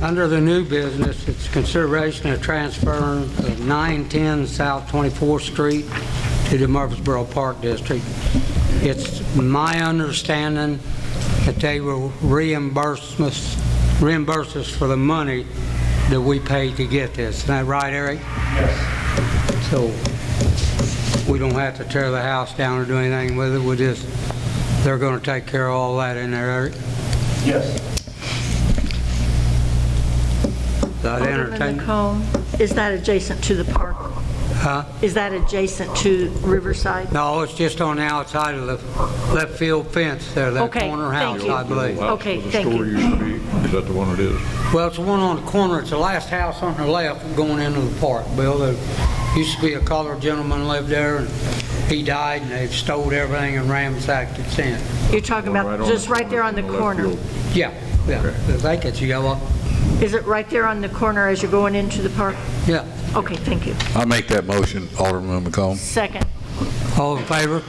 K: Under the new business, it's consideration of transferring of 910 South 24th Street to the Murphysboro Park District. It's my understanding that they will reimburse us for the money that we paid to get this. Isn't that right, Eric? Yes. So we don't have to tear the house down or do anything with it. They're going to take care of all that in there, Eric?
A: Yes.
I: Alderman McComb, is that adjacent to the park?
K: Huh?
I: Is that adjacent to Riverside?
K: No, it's just on the outside of the left field fence there, that
I: Okay,
K: corner
I: thank
K: house,
I: you.
K: I believe.
I: Okay, thank you.
L: Is that the one it is?
K: Well, it's the one on the corner. It's the last house on the left going into the park, Bill. There used to be a colored gentleman lived there, and he died, and they've stole everything and ransacked it since.
I: You're talking about just right there on the corner?
K: Yeah. I think it's yellow.
I: Is it right there on the corner as you're going into the park?
K: Yeah.
I: Okay, thank you.
C: I'll make that motion, Alderman McComb.
I: Second.
K: All in favor?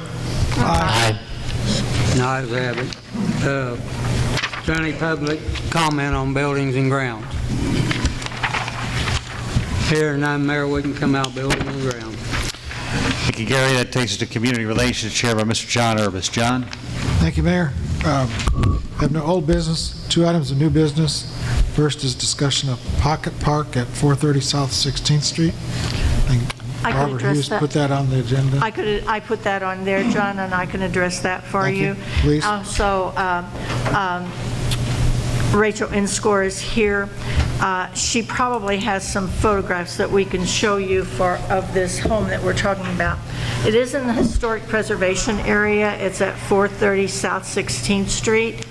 B: Aye.
K: Ayes have it. Is there any public comment on buildings and grounds? Here, none, Mayor, we can come out buildings and grounds.
E: Thank you, Gary. That takes us to Community Relations, chaired by Mr. John Urbis. John?
A: Thank you, Mayor. I have no old business, 2 items of new business. First is discussion of Pocket Park at 430 South 16th Street.
I: I could
A: Barbara
I: address
A: Hughes
I: that.
A: put that on the agenda.
I: I put that on there, John, and I can address that for
A: Thank you.
I: you.
A: Please.
I: Also, Rachel Inscore is here. She probably has some photographs that we can show you of this home that we're talking about. It is in the historic preservation area. It's at 430 South 16th Street.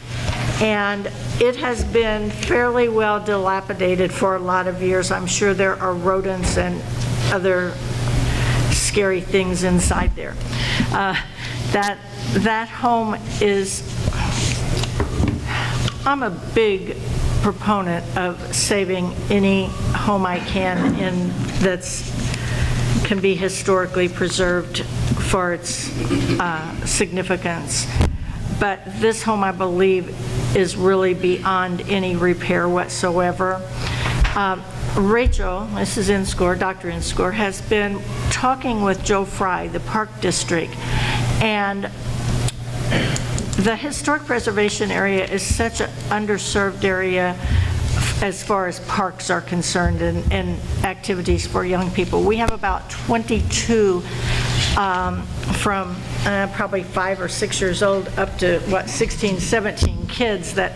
I: And it has been fairly well dilapidated for a lot of years. I'm sure there are rodents and other scary things inside there. That home is, I'm a big proponent of saving any home I can in can be historically preserved for its significance. But this home, I believe, is really beyond any repair whatsoever. Rachel, Mrs. Inscore, Dr. Inscore, has been talking with Joe Fry, the Park District, and the historic preservation area is such an underserved area as far as parks are concerned and activities for young people. We have about 22 from probably 5 or 6 years old up to, 16, 17 kids that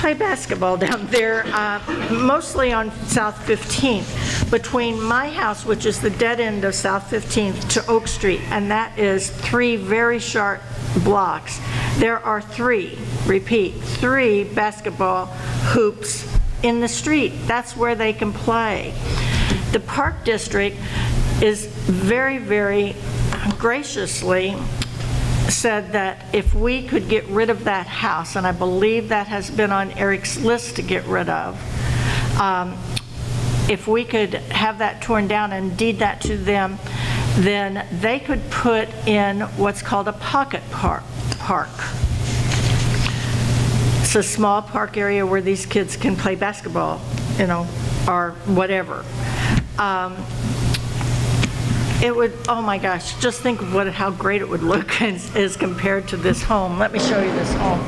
I: play basketball down there, mostly on South 15th, between my house, which is the dead end of South 15th, to Oak Street, and that is 3 very short blocks. There are 3 basketball hoops in the street. That's where they can play. The Park District is very, very graciously said that if we could get rid of that house, and I believe that has been on Eric's list to get rid of, if we could have that torn down and deed that to them, then they could put in what's called a pocket park. It's a small park area where these kids can play basketball, or whatever. It would, oh my gosh, just think of how great it would look as compared to this home. Let me show you this home.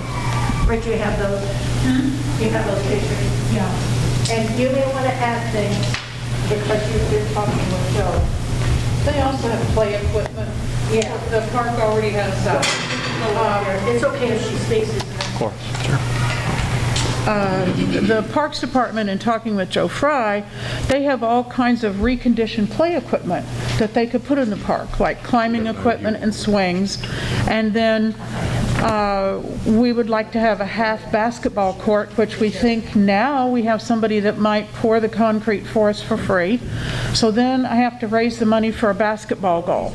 I: Rich, you have those? You have those pictures? Yeah. And you may want to add things because you're talking with Joe.
M: They also have play equipment.
I: Yeah.
M: The park already has
I: It's okay if she speaks.
J: course.
M: The Parks Department, in talking with Joe Fry, they have all kinds of reconditioned play equipment that they could put in the park, like climbing equipment and swings. And then we would like to have a half basketball court, which we think now we have somebody that might pour the concrete for us for free. So then I have to raise the money for a basketball goal.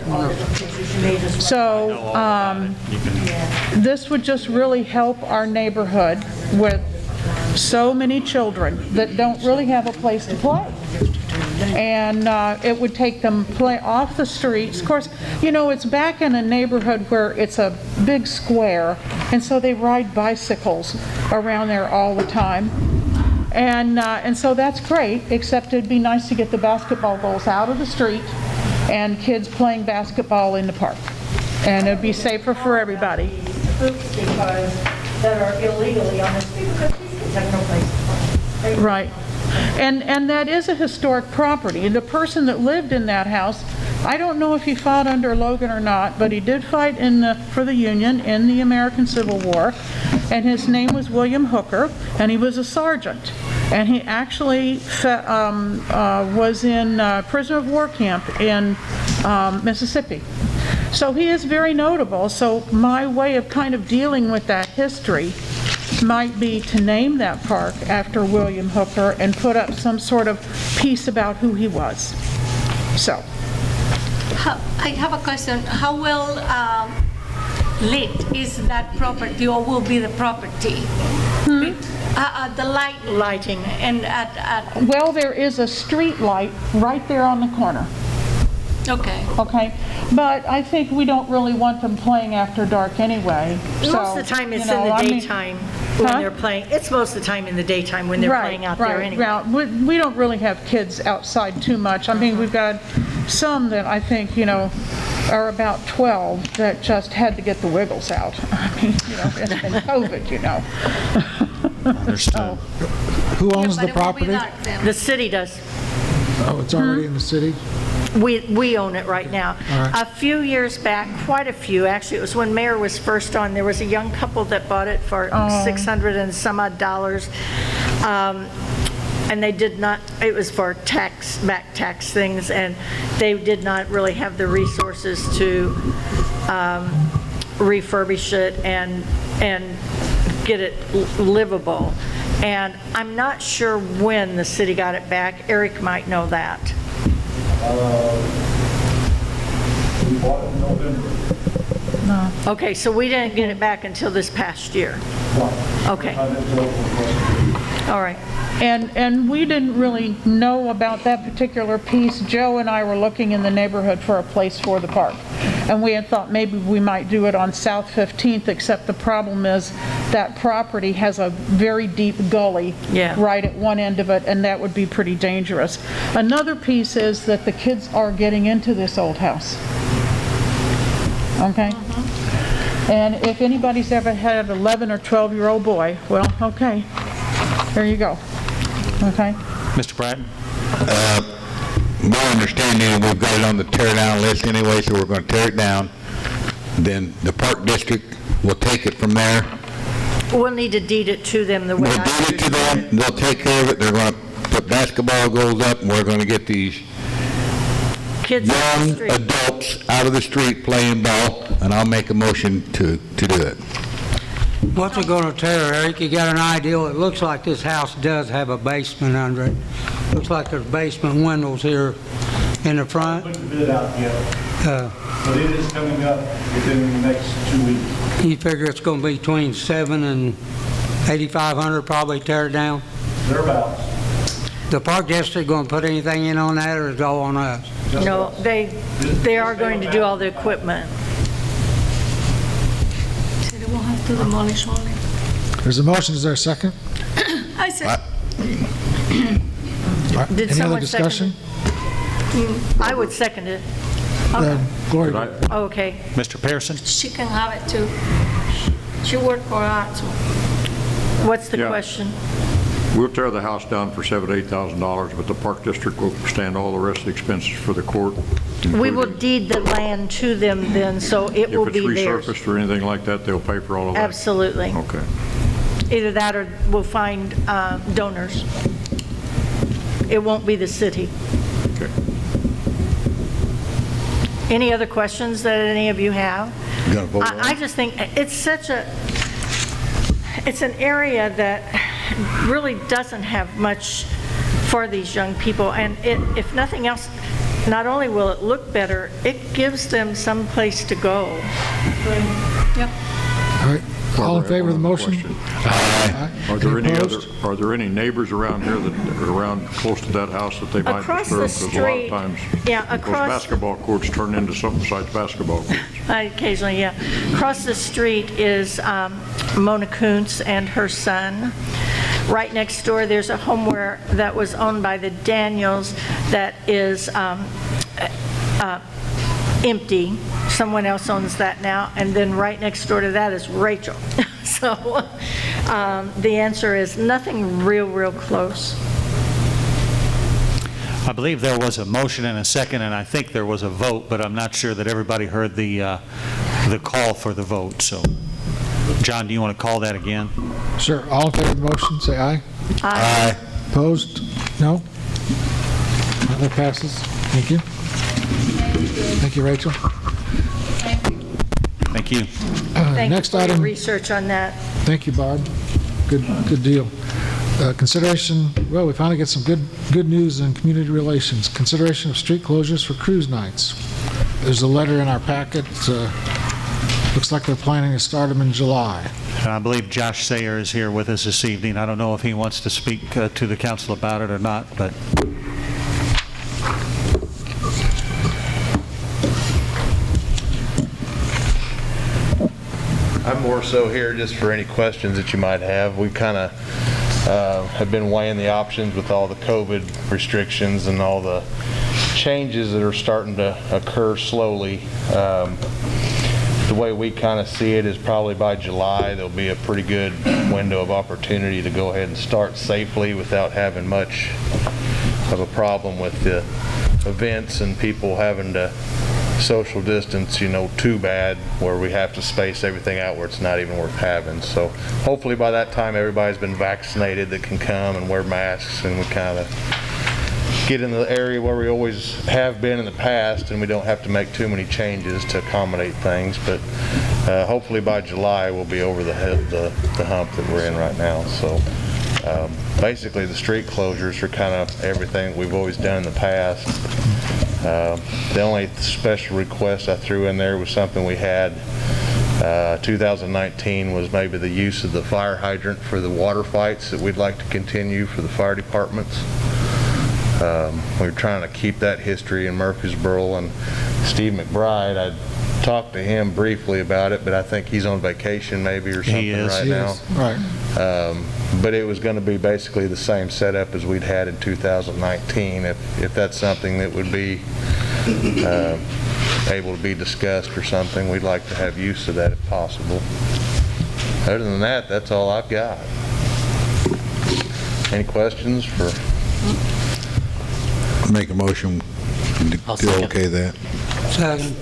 M: So this would just really help our neighborhood with so many children that don't really have a place to play. And it would take them play off the streets. Of course, you know, it's back in a neighborhood where it's a big square, and so they ride bicycles around there all the time. And so that's great, except it'd be nice to get the basketball goals out of the street and kids playing basketball in the park. And it'd be safer for everybody.
I: That are illegally on the street because these kids have no place to play.
M: Right. And that is a historic property. The person that lived in that house, I don't know if he fought under Logan or not, but he did fight for the Union in the American Civil War, and his name was William Hooker, and he was a sergeant. And he actually was in prisoner of war camp in Mississippi. So he is very notable. So my way of kind of dealing with that history might be to name that park after William Hooker and put up some sort of piece about who he was. So.
F: I have a question. How well lit is that property, or will be the property? The lighting and
M: Well, there is a street light right there on the corner.
F: Okay.
M: Okay, but I think we don't really want them playing after dark anyway.
I: Most of the time it's in the daytime when they're playing. It's most of the time in the daytime when they're playing out there anyway.
M: Right. We don't really have kids outside too much. I mean, we've got some that I think, you know, are about 12 that just had to get the wiggles out. I mean, you know, it's been COVID, you know.
E: Understood.
A: Who owns the property?
I: The city does.
A: Oh, it's already in the city?
I: We own it right now.
A: All right.
I: A few years back, quite a few, actually, it was when Mayor was first on, there was a young couple that bought it for $600 and some odd dollars. And they did not, it was for back tax things, and they did not really have the resources to refurbish it and get it livable. And I'm not sure when the city got it back. Eric might know that.
L: We bought it in November.
M: No.
I: Okay, so we didn't get it back until this past year. Okay. All right.
M: And we didn't really know about that particular piece. Joe and I were looking in the neighborhood for a place for the park. And we had thought maybe we might do it on South 15th, except the problem is that property has a very deep gully right at one end of it, and that would be pretty dangerous. Another piece is that the kids are getting into this old house. Okay? And if anybody's ever had an 11 or 12-year-old boy, well, okay, there you go. Okay?
E: Mr. Bratton?
C: My understanding, we've got it on the tear down list anyway, so we're going to tear it down. Then the Park District will take it from there.
I: We'll need to deed it to them the way
C: We'll deed it to them, they'll take care of it, they're going to put basketball goals up, and we're going to get these
I: kids
C: young adults out of the street playing ball, and I'll make a motion to do it.
K: What's it going to tear, Eric? You got an idea? It looks like this house does have a basement under it. Looks like there's basement windows here in the front.
L: Put the bid out yet, but it is coming up within the next 2 weeks.
K: You figure it's going to be between $700 and $8,500 probably tear it down?
L: Thereabouts.
K: The Park District going to put anything in on that, or is it all on us?
I: No, they are going to do all the equipment.
F: So they won't have to demolish all it.
A: There's a motion, is there a second?
F: I said,
A: All right,
I: Did
A: any other
I: someone second
A: discussion?
I: I would second it.
A: Gloria,
I: Okay.
E: Mr. Pearson?
F: she can have it too. She worked for us. So.
I: What's the
N: Yeah.
I: question?
N: We'll tear the house down for $7,000 to $8,000, but the Park District will stand all the rest of the expenses for the court.
I: We will deed the land to them then, so it will be
N: If it's
I: theirs.
N: resurfaced or anything like that, they'll pay for all of that?
I: Absolutely.
N: Okay.
I: Either that or we'll find donors. It won't be the city.
N: Okay.
I: Any other questions that any of you have?
C: You gonna vote on it?
I: I just think it's an area that really doesn't have much for these young people, and if nothing else, not only will it look better, it gives them some place to go.
F: Yep.
A: All right, all in favor of the motion?
C: Aye.
N: Are there
A: Any
N: any
A: opposed?
N: are there any neighbors around here that are around close to that house that they might
I: Across
N: disturb?
I: the
N: Because a lot
I: street,
N: of times,
I: yeah,
N: those
I: across-
N: basketball courts turn into something besides basketball courts.
I: Occasionally, yeah. Across the street is Mona Kuntz and her son. Right next door, there's a home that was owned by the Daniels that is empty. Someone else owns that now. And then right next door to that is Rachel. So the answer is nothing real close.
E: I believe there was a motion and a second, and I think there was a vote, but I'm not sure that everybody heard the call for the vote. So, John, do you want to call that again?
A: Sure, all in favor of the motion, say aye.
I: Aye.
A: Opposed? No? That passes. Thank you. Thank you, Rachel.
E: Thank you.
I: Thank you
A: Next
I: for your
A: item.
I: research on that.
A: Thank you, Barb. Good deal. Consideration, well, we finally get some good news in community relations. Consideration of street closures for cruise nights. There's a letter in our packet. Looks like they're planning to start them in July.
E: And I believe Josh Sayer is here with us this evening. I don't know if he wants to speak to the council about it or not, but...
O: I'm more so here just for any questions that you might have. We kind of have been weighing the options with all the COVID restrictions and all the changes that are starting to occur slowly. The way we kind of see it is probably by July there'll be a pretty good window of opportunity to go ahead and start safely without having much of a problem with the events and people having to social distance, too bad, where we have to space everything out where it's not even worth having. So hopefully by that time everybody's been vaccinated that can come and wear masks, and we kind of get in the area where we always have been in the past, and we don't have to make too many changes to accommodate things. But hopefully by July we'll be over the hump that we're in right now. So basically the street closures are kind of everything we've always done in the past. The only special request I threw in there was something we had 2019 was maybe the use of the fire hydrant for the water fights that we'd like to continue for the fire departments. We're trying to keep that history in Murphysboro, and Steve McBride, I talked to him briefly about it, but I think he's on vacation maybe or something right now.
A: Right.
O: But it was going to be basically the same setup as we'd had in 2019. If that's something that would be able to be discussed or something, we'd like to have use of that if possible. Other than that, that's all I've got. Any questions for?
C: Make a motion
B: I'll
C: to
B: second.
C: okay that.
K: Second.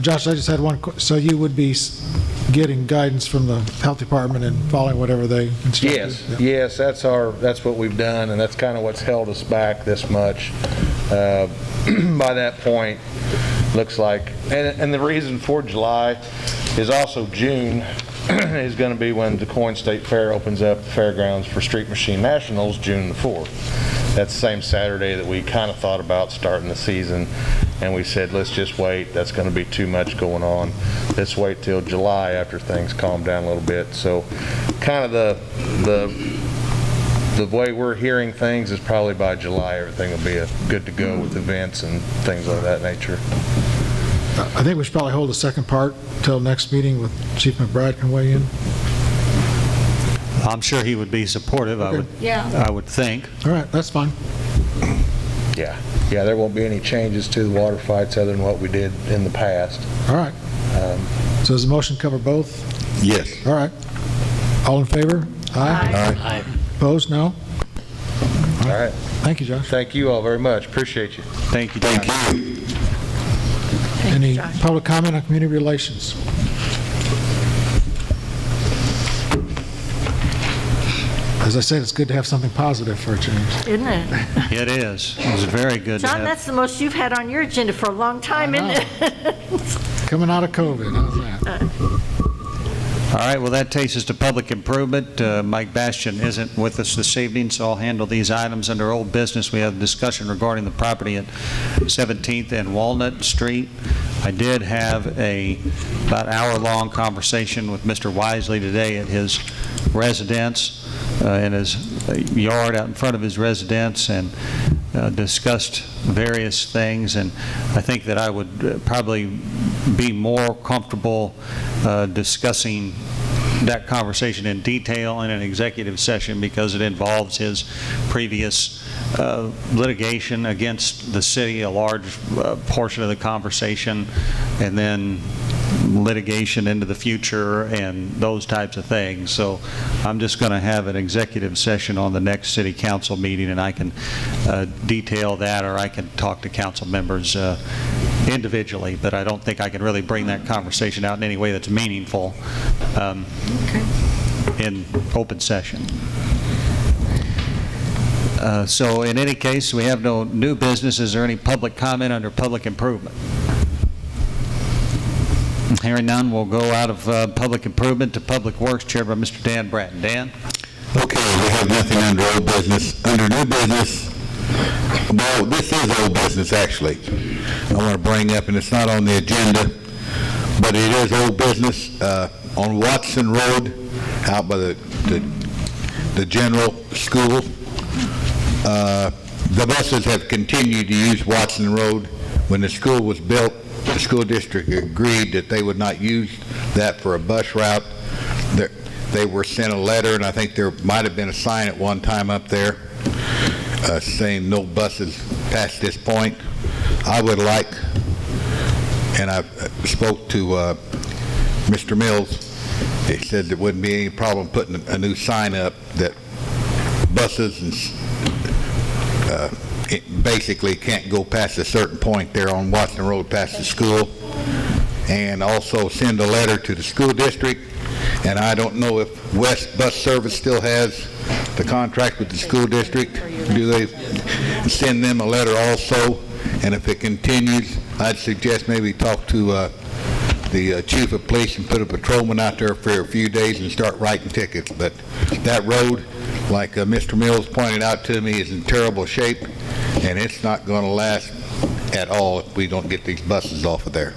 A: Josh, I just had one, so you would be getting guidance from the health department and following whatever they instruct you?
O: Yes, yes, that's what we've done, and that's kind of what's held us back this much. By that point, looks like, and the reason for July is also June is going to be when the Coin State Fair opens up the fairgrounds for Street Machine Nationals, June the 4th. That's the same Saturday that we kind of thought about starting the season, and we said, let's just wait. That's going to be too much going on. Let's wait till July after things calm down a little bit. So kind of the way we're hearing things is probably by July everything will be good to go with events and things of that nature.
A: I think we should probably hold the second part till next meeting with Chief McBride can weigh in.
E: I'm sure he would be supportive,
A: Okay.
E: I would think.
A: All right, that's fine.
O: Yeah, there won't be any changes to the water fights other than what we did in the past.
A: All right. So does the motion cover both?
C: Yes.
A: All right. All in favor? Aye.
B: Aye.
A: Opposed? No?
O: All right.
A: Thank you, Josh.
O: Thank you all very much. Appreciate you.
E: Thank you, Josh.
A: Any public comment on community relations? As I said, it's good to have something positive for a change.
I: Isn't it?
E: It is. It was very good to
I: John,
E: have.
I: that's the most you've had on your agenda for a long time, isn't it?
A: Coming out of COVID, how's that?
E: All right, well, that takes us to public improvement. Mike Bastian isn't with us this evening, so I'll handle these items under old business. We have a discussion regarding the property at 17th and Walnut Street. I did have about hour-long conversation with Mr. Wisely today at his residence, in his yard out in front of his residence, and discussed various things. And I think that I would probably be more comfortable discussing that conversation in detail in an executive session, because it involves his previous litigation against the city, a large portion of the conversation, and then litigation into the future and those types of things. So I'm just going to have an executive session on the next city council meeting, and I can detail that, or I can talk to council members individually, but I don't think I can really bring that conversation out in any way that's meaningful in open session. So in any case, we have no new business. Is there any public comment under public improvement? Hearing none, we'll go out of public improvement to public works, chaired by Mr. Dan Bratton. Dan?
C: Okay, we have nothing under old business. Under new business, well, this is old business, actually. I want to bring up, and it's not on the agenda, but it is old business. On Watson Road, out by the general school, the buses have continued to use Watson Road. When the school was built, the school district agreed that they would not use that for a bus route. They were sent a letter, and I think there might have been a sign at one time up there saying no buses past this point. I would like, and I spoke to Mr. Mills, he said there wouldn't be any problem putting a new sign up that buses basically can't go past a certain point there on Watson Road past the school, and also send a letter to the school district. And I don't know if West Bus Service still has the contract with the school district. Do they send them a letter also? And if it continues, I'd suggest maybe talk to the chief of police and put a patrolman out there for a few days and start writing tickets. But that road, like Mr. Mills pointed out to me, is in terrible shape, and it's not going to last at all if we don't get these buses off of there.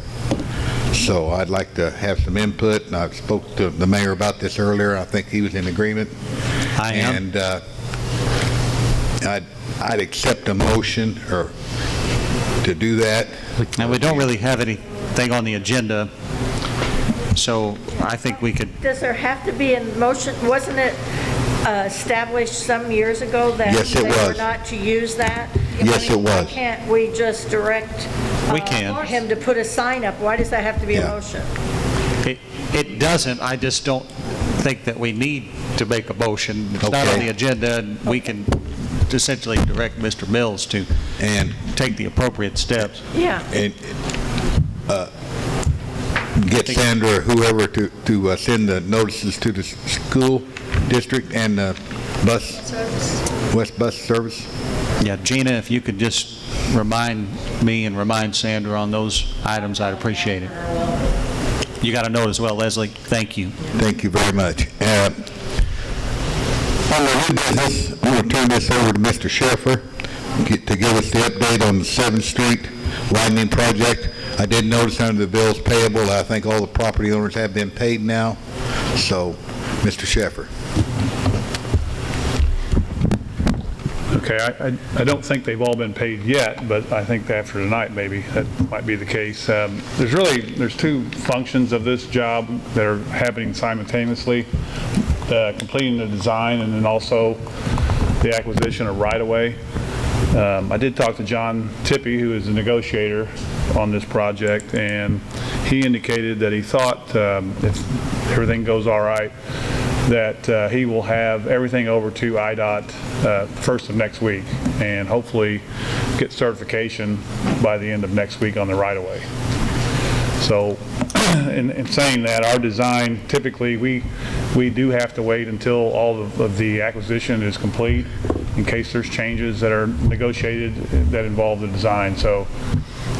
C: So I'd like to have some input, and I spoke to the mayor about this earlier. I think he was in agreement.
E: I am.
C: And I'd accept a motion or to do that.
E: Now, we don't really have anything on the agenda, so I think we could.
I: Does there have to be a motion? Wasn't it established some years ago that
C: Yes, it
I: they were
C: was.
I: not to use that?
C: Yes, it was.
I: Why can't we just direct
E: We can.
I: him to put a sign up? Why does that have to be a motion?
E: It doesn't. I just don't think that we need to make a motion. It's not on the agenda, and we can essentially direct Mr. Mills to take the appropriate steps.
I: Yeah.
C: And get Sandra or whoever to send the notices to the school district and West Bus Service.
E: Yeah, Gina, if you could just remind me and remind Sandra on those items, I'd appreciate it. You got a note as well, Leslie. Thank you.
C: Thank you very much. On the new business, I'm going to turn this over to Mr. Schaefer to give us the update on the 7th Street widening project. I did notice under the bills payable, I think all the property owners have been paid now. So, Mr. Schaefer.
L: Okay, I don't think they've all been paid yet, but I think after tonight, maybe that might be the case. There's two functions of this job that are happening simultaneously, completing the design and then also the acquisition of right-of-way. I did talk to John Tippy, who is a negotiator on this project, and he indicated that he thought if everything goes all right, that he will have everything over to IDOT first of next week, and hopefully get certification by the end of next week on the right-of-way. So in saying that, our design, typically we we do have to wait until all of the acquisition is complete in case there's changes that are negotiated that involve the design. So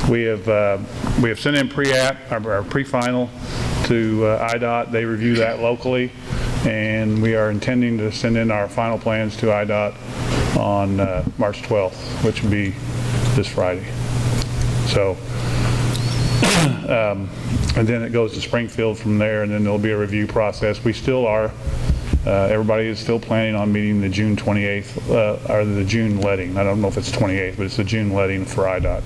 L: we have sent in pre-app, our pre-final to IDOT. They review that locally, and we are intending to send in our final plans to IDOT on March 12th, which would be this Friday. So, and then it goes to Springfield from there, and then there'll be a review process. We still are, everybody is still planning on meeting the June 28th, or the June letting. I don't know if it's 28th, but it's the June letting for IDOT.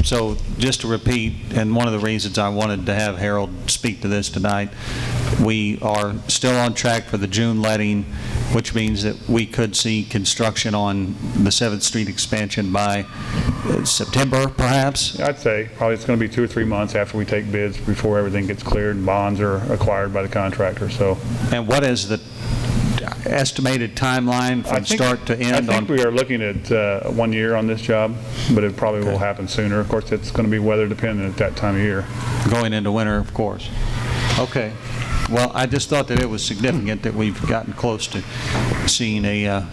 E: So just to repeat, and one of the reasons I wanted to have Harold speak to this tonight, we are still on track for the June letting, which means that we could see construction on the 7th Street expansion by September, perhaps?
L: I'd say probably it's going to be 2 or 3 months after we take bids before everything gets cleared and bonds are acquired by the contractor. So,
E: and what is the estimated timeline from start to end?
L: I think we are looking at 1 year on this job, but it probably will happen sooner. Of course, it's going to be weather dependent at that time of year.
E: Going into winter, of course. Okay. Well, I just thought that it was significant that we've gotten close to seeing a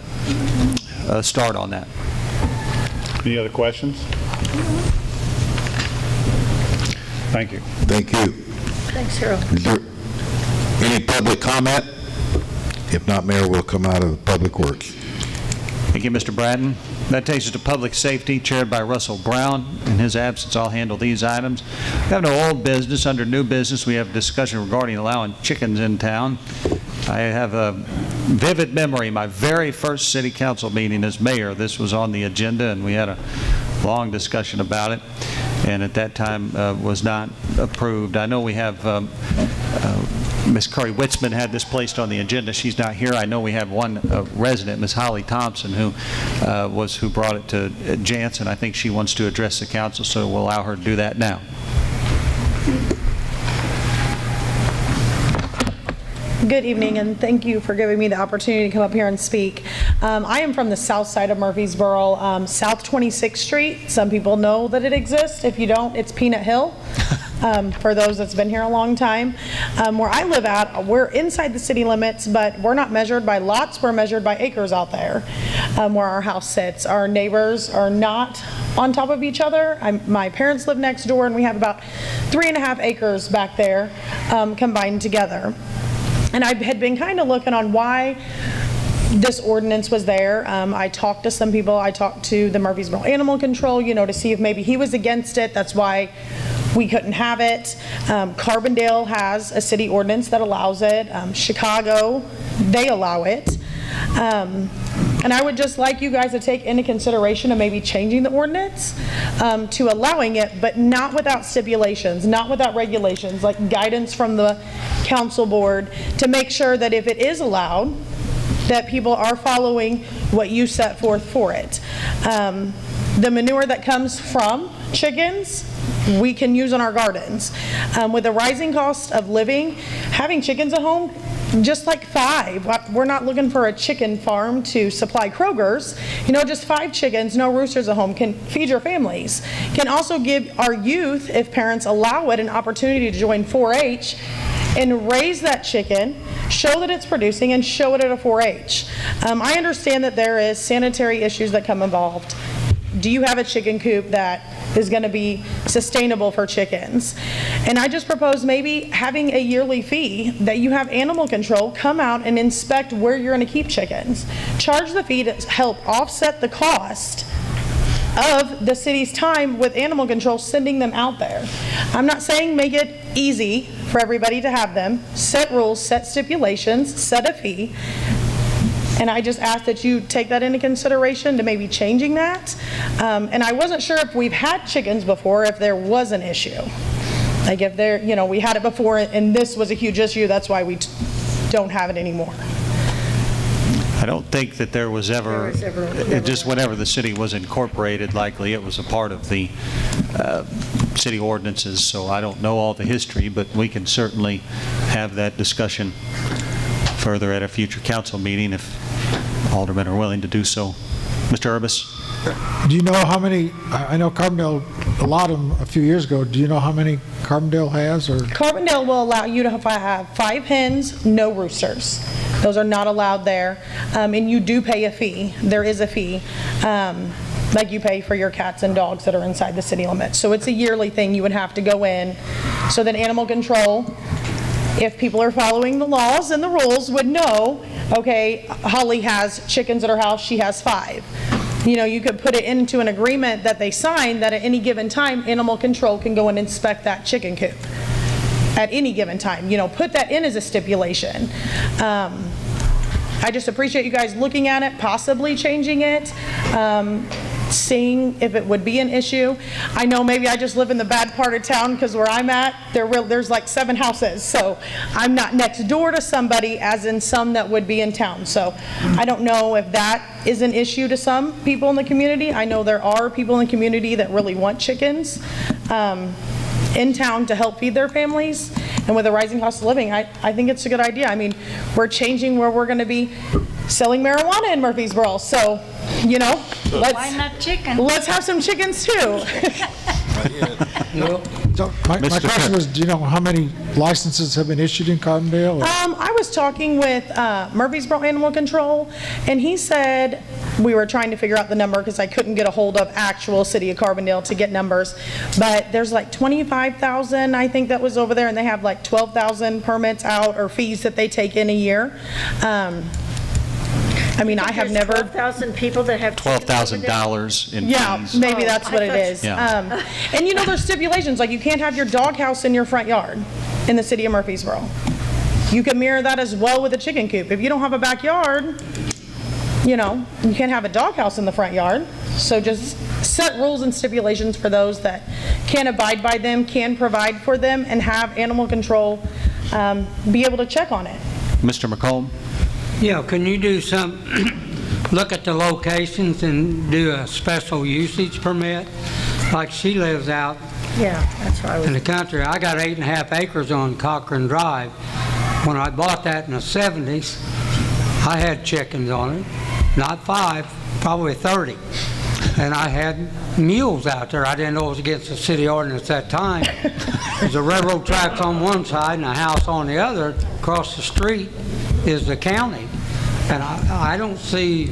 E: start on that.
L: Any other questions? Thank you.
C: Thank you.
I: Thanks, Harold.
C: Is there any public comment? If not, Mayor, we'll come out of Public Works.
E: Thank you, Mr. Bratton. That takes us to Public Safety, chaired by Russell Brown. In his absence, I'll handle these items. We have no old business. Under new business, we have a discussion regarding allowing chickens in town. I have a vivid memory. My very first city council meeting as mayor, this was on the agenda, and we had a long discussion about it, and at that time was not approved. I know we have Ms. Curry Witzman had this placed on the agenda. She's not here. I know we have one resident, Ms. Holly Thompson, who brought it to Jansen. I think she wants to address the council, so we'll allow her to do that now.
P: Good evening, and thank you for giving me the opportunity to come up here and speak. I am from the south side of Murphysboro, South 26th Street. Some people know that it exists. If you don't, it's Peanut Hill. For those that's been here a long time. Where I live at, we're inside the city limits, but we're not measured by lots, we're measured by acres out there where our house sits. Our neighbors are not on top of each other. My parents live next door, and we have about 3.5 acres back there combined together. And I had been kind of looking on why this ordinance was there. I talked to some people. I talked to the Murphysboro Animal Control, to see if maybe he was against it. That's why we couldn't have it. Cottondale has a city ordinance that allows it. Chicago, they allow it. And I would just like you guys to take into consideration of maybe changing the ordinance to allowing it, but not without stipulations, not without regulations, like guidance from the council board to make sure that if it is allowed, that people are following what you set forth for it. The manure that comes from chickens, we can use in our gardens. With the rising cost of living, having chickens at home, just like 5. We're not looking for a chicken farm to supply Kroger's. Just 5 chickens, no roosters at home, can feed your families. Can also give our youth, if parents allow it, an opportunity to join 4-H and raise that chicken, show that it's producing, and show it at a 4-H. I understand that there is sanitary issues that come involved. Do you have a chicken coop that is going to be sustainable for chickens? And I just propose maybe having a yearly fee that you have animal control come out and inspect where you're going to keep chickens. Charge the fee to help offset the cost of the city's time with animal control sending them out there. I'm not saying make it easy for everybody to have them. Set rules, set stipulations, set a fee. And I just ask that you take that into consideration to maybe changing that. And I wasn't sure if we've had chickens before, if there was an issue. Like if there, we had it before and this was a huge issue, that's why we don't have it anymore.
E: I don't think that there was ever just whenever the city was incorporated, likely it was a part of the city ordinances, so I don't know all the history, but we can certainly have that discussion further at a future council meeting if aldermen are willing to do so. Mr. Urbis?
A: Do you know how many, I know Cottondale allowed them a few years ago, do you know how many Carbondale has, or?
P: Carbondale will allow you to have 5 hens, no roosters. Those are not allowed there. And you do pay a fee. There is a fee, like you pay for your cats and dogs that are inside the city limits. So it's a yearly thing. You would have to go in. So then animal control, if people are following the laws and the rules, would know, okay, Holly has chickens at her house, she has 5. You know, you could put it into an agreement that they sign that at any given time, animal control can go and inspect that chicken coop. At any given time, you know, put that in as a stipulation. I just appreciate you guys looking at it, possibly changing it, seeing if it would be an issue. I know maybe I just live in the bad part of town because where I'm at, there's like 7 houses, so I'm not next door to somebody as in some that would be in town. So I don't know if that is an issue to some people in the community. I know there are people in the community that really want chickens in town to help feed their families, and with the rising cost of living, I think it's a good idea. I mean, we're changing where we're going to be selling marijuana in Murfreesboro, so, you know,
I: Why not chicken?
P: let's have some chickens too.
A: So my question was, do you know how many licenses have been issued in Cottondale? or-
P: I was talking with Murphysboro Animal Control, and he said, we were trying to figure out the number because I couldn't get a hold of actual city of Carbondale to get numbers, but there's like 25,000, I think, that was over there, and they have like 12,000 permits out or fees that they take in a year. I mean, I have never.
I: 12,000 people that have.
E: $12,000 in fees.
P: Yeah, maybe that's what it is.
E: Yeah.
P: And you know, there's stipulations, like you can't have your doghouse in your front yard in the city of Murfreesboro. You can mirror that as well with a chicken coop. If you don't have a backyard, you know, you can't have a doghouse in the front yard. So just set rules and stipulations for those that can abide by them, can provide for them, and have animal control be able to check on it.
E: Mr. McComb?
K: Yeah, can you do look at the locations and do a special usage permit? Like she lives out
I: Yeah, that's what I was.
K: in the country. I got 8.5 acres on Cochran Drive. When I bought that in the 70s, I had chickens on it, not 5, probably 30. And I had mules out there. I didn't know it was against the city ordinance at that time. There's a railroad tracks on one side and a house on the other. Across the street is the county. And I don't see,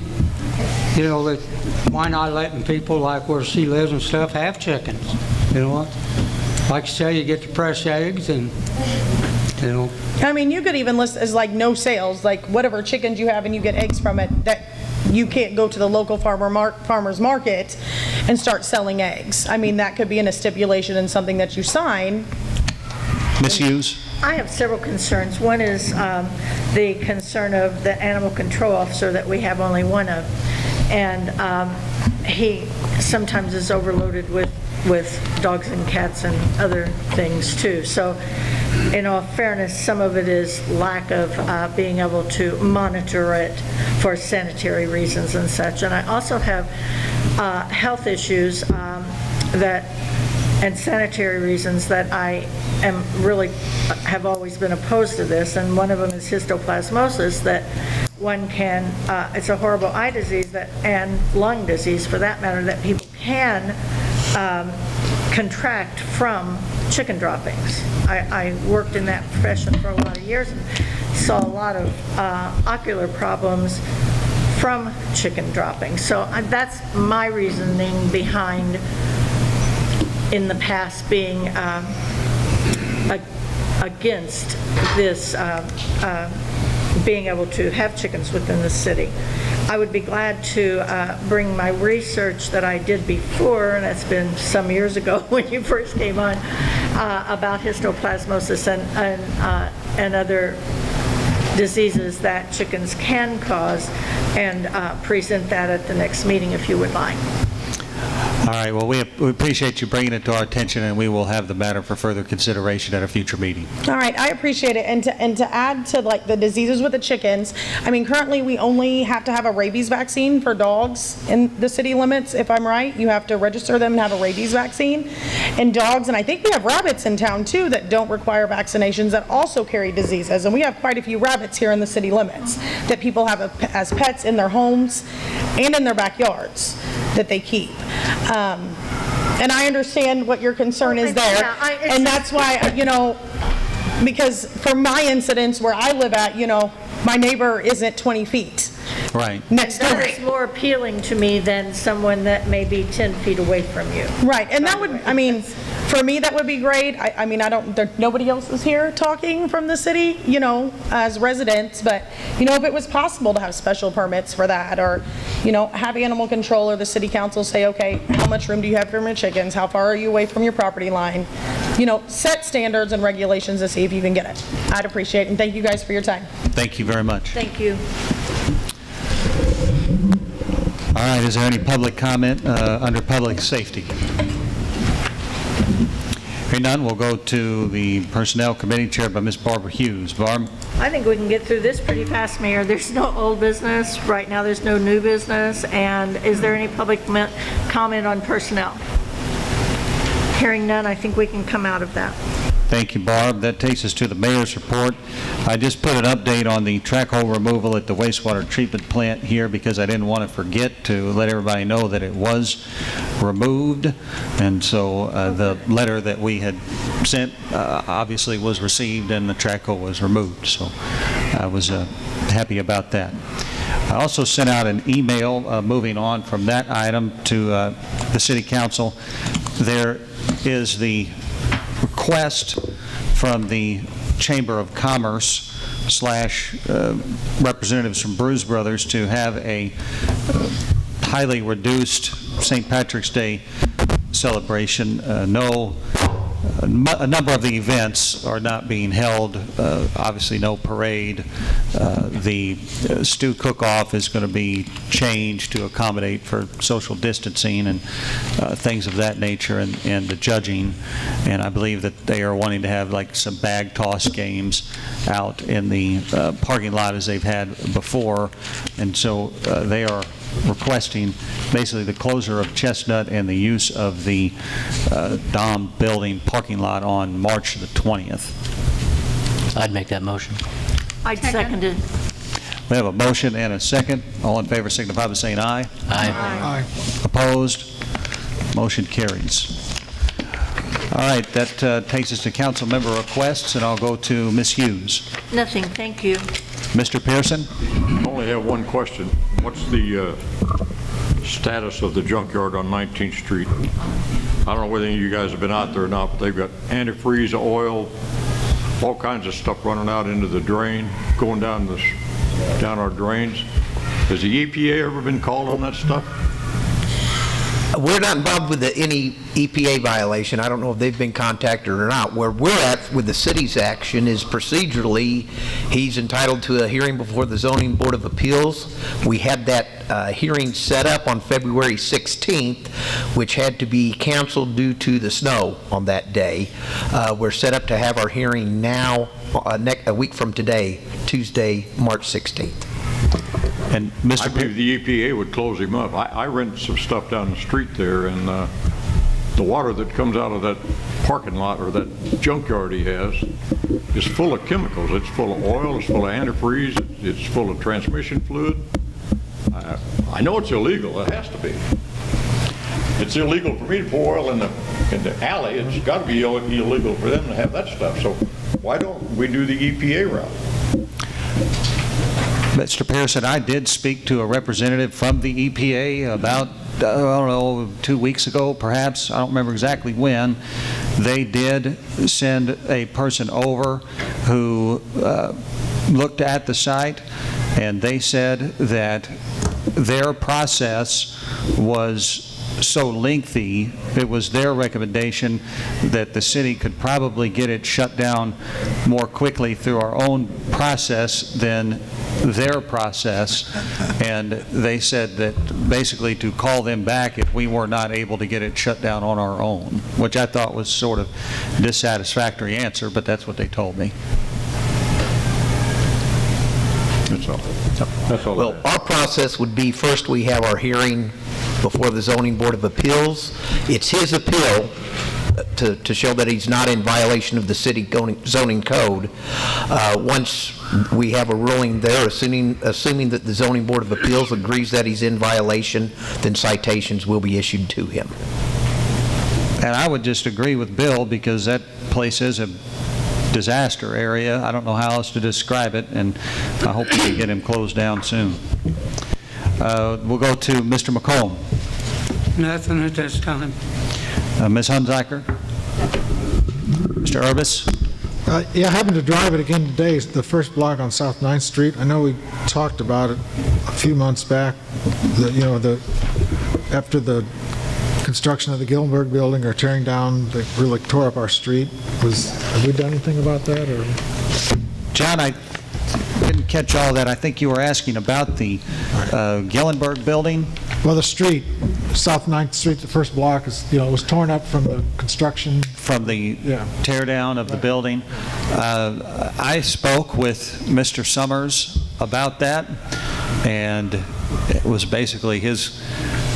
K: you know, that why not letting people like where she lives and stuff have chickens? You know what? Like you say, you get the fresh eggs and, you know.
P: I mean, you could even list as like no sales, like whatever chickens you have and you get eggs from it, that you can't go to the local farmer's market and start selling eggs. I mean, that could be in a stipulation and something that you sign.
E: Ms. Hughes?
I: I have several concerns. One is the concern of the animal control officer that we have only one of. And he sometimes is overloaded with dogs and cats and other things too. So in all fairness, some of it is lack of being able to monitor it for sanitary reasons and such. And I also have health issues and sanitary reasons that I am really have always been opposed to this, and one of them is histoplasmosis, that one can, it's a horrible eye disease and lung disease for that matter, that people can contract from chicken droppings. I worked in that profession for a lot of years and saw a lot of ocular problems from chicken droppings. So that's my reasoning behind in the past being against this being able to have chickens within the city. I would be glad to bring my research that I did before, and that's been some years ago when you first came on, about histoplasmosis and other diseases that chickens can cause, and present that at the next meeting if you would like.
E: All right, well, we appreciate you bringing it to our attention, and we will have the matter for further consideration at a future meeting.
P: All right, I appreciate it. And to add to like the diseases with the chickens, I mean, currently we only have to have a rabies vaccine for dogs in the city limits, if I'm right. You have to register them and have a rabies vaccine. And dogs, and I think we have rabbits in town too that don't require vaccinations that also carry diseases. And we have quite a few rabbits here in the city limits that people have as pets in their homes and in their backyards that they keep. And I understand what your concern is there.
I: Yeah,
P: And that's why, because for my incidents where I live at, my neighbor isn't 20 feet
E: Right.
P: next door.
I: That is more appealing to me than someone that may be 10 feet away from you.
P: Right, and that would, for me, that would be great. Nobody else is here talking from the city, as residents, but, if it was possible to have special permits for that, or, have animal control or the city council say, okay, how much room do you have for your chickens? How far are you away from your property line? Set standards and regulations to see if you can get it. I'd appreciate it, and thank you guys for your time.
E: Thank you very much.
I: Thank you.
E: All right, is there any public comment under public safety? Hearing none, we'll go to the Personnel Committee chaired by Ms. Barbara Hughes. Barb?
I: I think we can get through this pretty fast, Mayor. There's no old business. Right now, there's no new business. And is there any public comment on personnel? Hearing none, I think we can come out of that.
E: Thank you, Barb. That takes us to the mayor's report. I just put an update on the track hole removal at the wastewater treatment plant here because I didn't want to forget to let everybody know that it was removed. And so the letter that we had sent obviously was received and the track hole was removed. So I was happy about that. I also sent out an email moving on from that item to the City Council. There is the request from the Chamber of Commerce / representatives from Bruce Brothers to have a highly reduced St. Patrick's Day celebration. A number of the events are not being held. Obviously, no parade. The stew cook-off is going to be changed to accommodate for social distancing and things of that nature, and the judging. And I believe that they are wanting to have like some bag toss games out in the parking lot as they've had before. And so they are requesting basically the closure of Chestnut and the use of the Dom building parking lot on March the 20th.
B: I'd make that motion.
I: I'd second it.
E: We have a motion and a second. All in favor signify by saying aye.
B: Aye.
E: Opposed? Motion carries. All right, that takes us to council member requests, and I'll go to Ms. Hughes.
I: Nothing, thank you.
E: Mr. Pearson?
N: I only have one question. What's the status of the junkyard on 19th Street? I don't know whether any of you guys have been out there or not, but they've got antifreeze, oil, all kinds of stuff running out into the drain, going down our drains. Has the EPA ever been called on that stuff?
Q: We're not involved with any EPA violation. I don't know if they've been contacted or not. Where we're at with the city's action is procedurally, he's entitled to a hearing before the Zoning Board of Appeals. We had that hearing set up on February 16th, which had to be canceled due to the snow on that day. We're set up to have our hearing now, a week from today, Tuesday, March 16th.
E: And Mr.
N: I believe the EPA would close him up. I rented some stuff down the street there, and the water that comes out of that parking lot or that junkyard he has is full of chemicals. It's full of oil, it's full of antifreeze, it's full of transmission fluid. I know it's illegal. It has to be. It's illegal for me to pour oil in the alley. It's got to be illegal for them to have that stuff. So why don't we do the EPA route?
E: Mr. Pearson, I did speak to a representative from the EPA about, I don't know, 2 weeks ago, perhaps. I don't remember exactly when. They did send a person over who looked at the site, and they said that their process was so lengthy, it was their recommendation that the city could probably get it shut down more quickly through our own process than their process. And they said that basically to call them back if we were not able to get it shut down on our own, which I thought was sort of a dissatisfactory answer, but that's what they told me.
N: That's all. That's all.
Q: Well, our process would be, first we have our hearing before the Zoning Board of Appeals. It's his appeal to show that he's not in violation of the city zoning code. Once we have a ruling there, assuming that the Zoning Board of Appeals agrees that he's in violation, then citations will be issued to him.
E: And I would just agree with Bill, because that place is a disaster area. I don't know how else to describe it, and I hope we can get him closed down soon. We'll go to Mr. McComb.
K: Nothing at this time.
E: Ms. Hunziker? Mr. Urbis?
A: Yeah, I happened to drive it again today, it's the first block on South 9th Street. I know we talked about it a few months back, after the construction of the Gillenberg building or tearing down, they really tore up our street. Have we done anything about that, or?
E: John, I didn't catch all that. I think you were asking about the Gillenberg building?
A: Well, the street, South 9th Street, the first block, is, it was torn up from the construction.
E: From the tear down of the building. I spoke with Mr. Summers about that, and it was basically his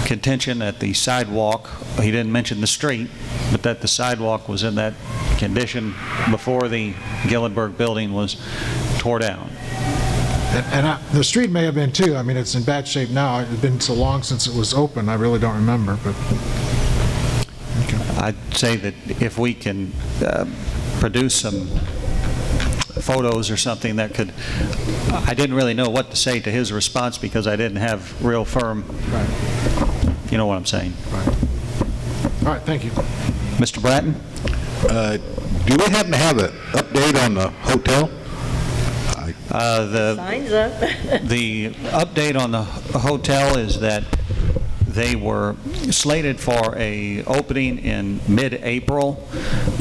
E: contention that the sidewalk, he didn't mention the street, but that the sidewalk was in that condition before the Gillenberg building was tore down.
A: And the street may have been too. I mean, it's in bad shape now. It's been so long since it was open, I really don't remember, but. Okay.
E: I'd say that if we can produce some photos or something that could, I didn't really know what to say to his response because I didn't have real firm, you know what I'm saying.
A: Right. All right, thank you.
E: Mr. Bratton?
C: Do we happen to have an update on the hotel?
I: Signs up.
E: The update on the hotel is that they were slated for a opening in mid-April.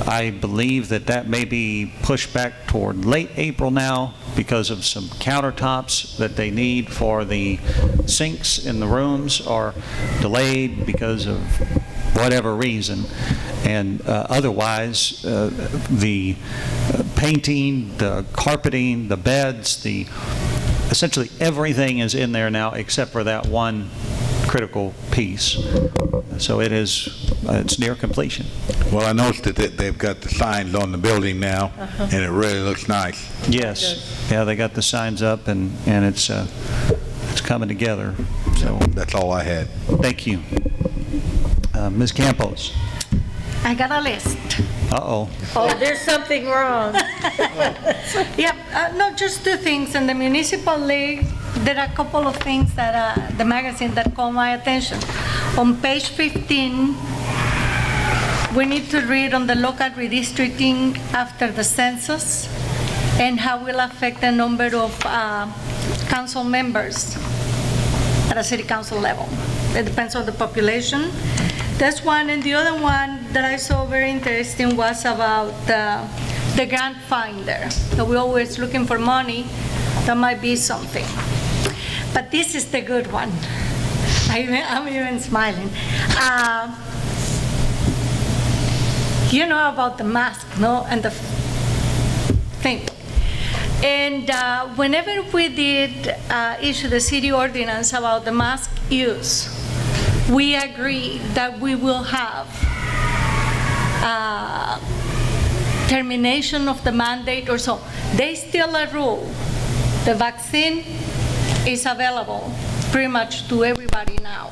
E: I believe that may be pushed back toward late April now because of some countertops that they need for the sinks in the rooms are delayed because of whatever reason. And otherwise, the painting, the carpeting, the beds, essentially everything is in there now except for that one critical piece. So it's near completion.
C: Well, I noticed that they've got the signs on the building now, and it really looks nice.
E: Yes. Yeah, they got the signs up, and it's coming together. So
C: that's all I had.
E: Thank you. Ms. Campos.
F: I got a list.
E: Uh-oh.
I: Oh, there's something wrong.
F: No, just two things. In the municipal league, there are a couple of things that the magazine that caught my attention. On page 15, we need to read on the local redistricting after the census and how it will affect the number of council members at a city council level. It depends on the population. That's one, and the other one that I saw very interesting was about the grant finder. So we're always looking for money. That might be something. But this is the good one. I'm even smiling. You know about the mask, no? And the thing. And whenever we did issue the city ordinance about the mask use, we agree that we will have termination of the mandate or so. There's still a rule. The vaccine is available pretty much to everybody now.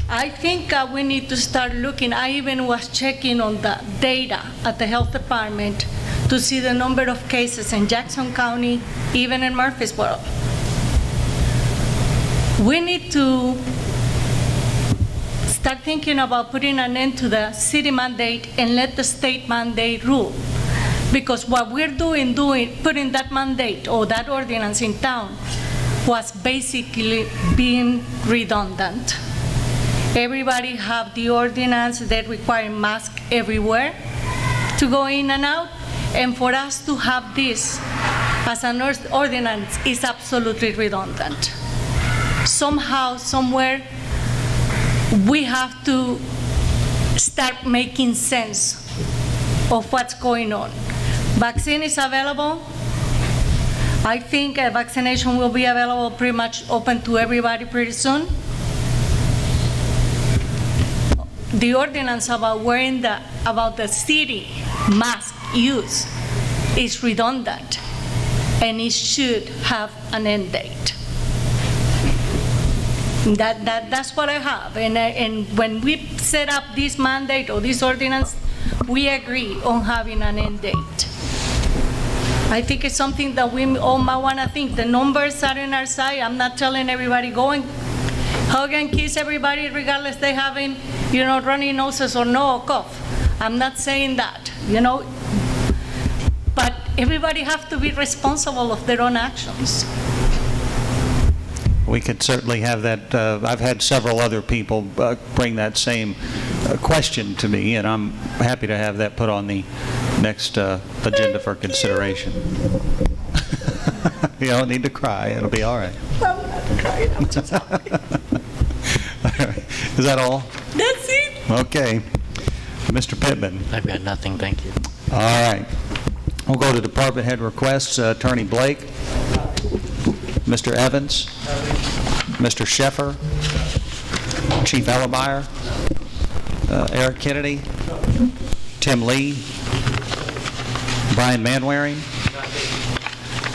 F: I think we need to start looking. I even was checking on the data at the health department to see the number of cases in Jackson County, even in Murphysboro. We need to start thinking about putting an end to the city mandate and let the state mandate rule. Because what we're doing, putting that mandate or that ordinance in town was basically being redundant. Everybody have the ordinance that require mask everywhere to go in and out, and for us to have this as an ordinance is absolutely redundant. Somehow, somewhere, we have to start making sense of what's going on. Vaccine is available. I think vaccination will be available pretty much open to everybody pretty soon. The ordinance about about the city mask use is redundant, and it should have an end date. That's what I have. And when we set up this mandate or this ordinance, we agree on having an end date. I think it's something that we all might want to think. The numbers are in our side. I'm not telling everybody go and hug and kiss everybody regardless they having, runny noses or no cough. I'm not saying that, but everybody have to be responsible of their own actions.
E: We could certainly have that. I've had several other people bring that same question to me, and I'm happy to have that put on the next agenda for consideration. You don't need to cry. It'll be all right.
F: I'm not crying. I'm just happy.
E: Is that all?
F: That's it.
E: Okay. Mr. Pittman.
B: I've got nothing, thank you.
E: All right. We'll go to department head requests. Attorney Blake. Mr. Evans. Mr. Sheffer. Chief Ellemeyer. Eric Kennedy. Tim Lee. Brian Manwaring.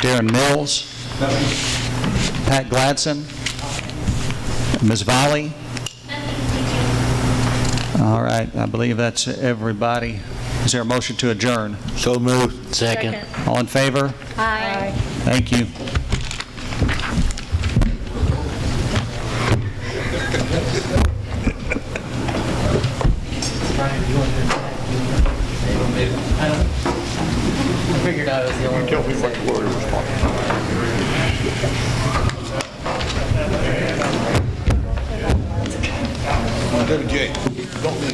E: Darren Mills. Pat Gladson. Ms. Volley. All right, I believe that's everybody. Is there a motion to adjourn?
C: So moved.
B: Second.
E: All in favor?
F: Aye.
E: Thank you.
B: I figured I was the only one.
N: Tell me what the lawyer was talking about.
C: Go to Jay. Don't leave.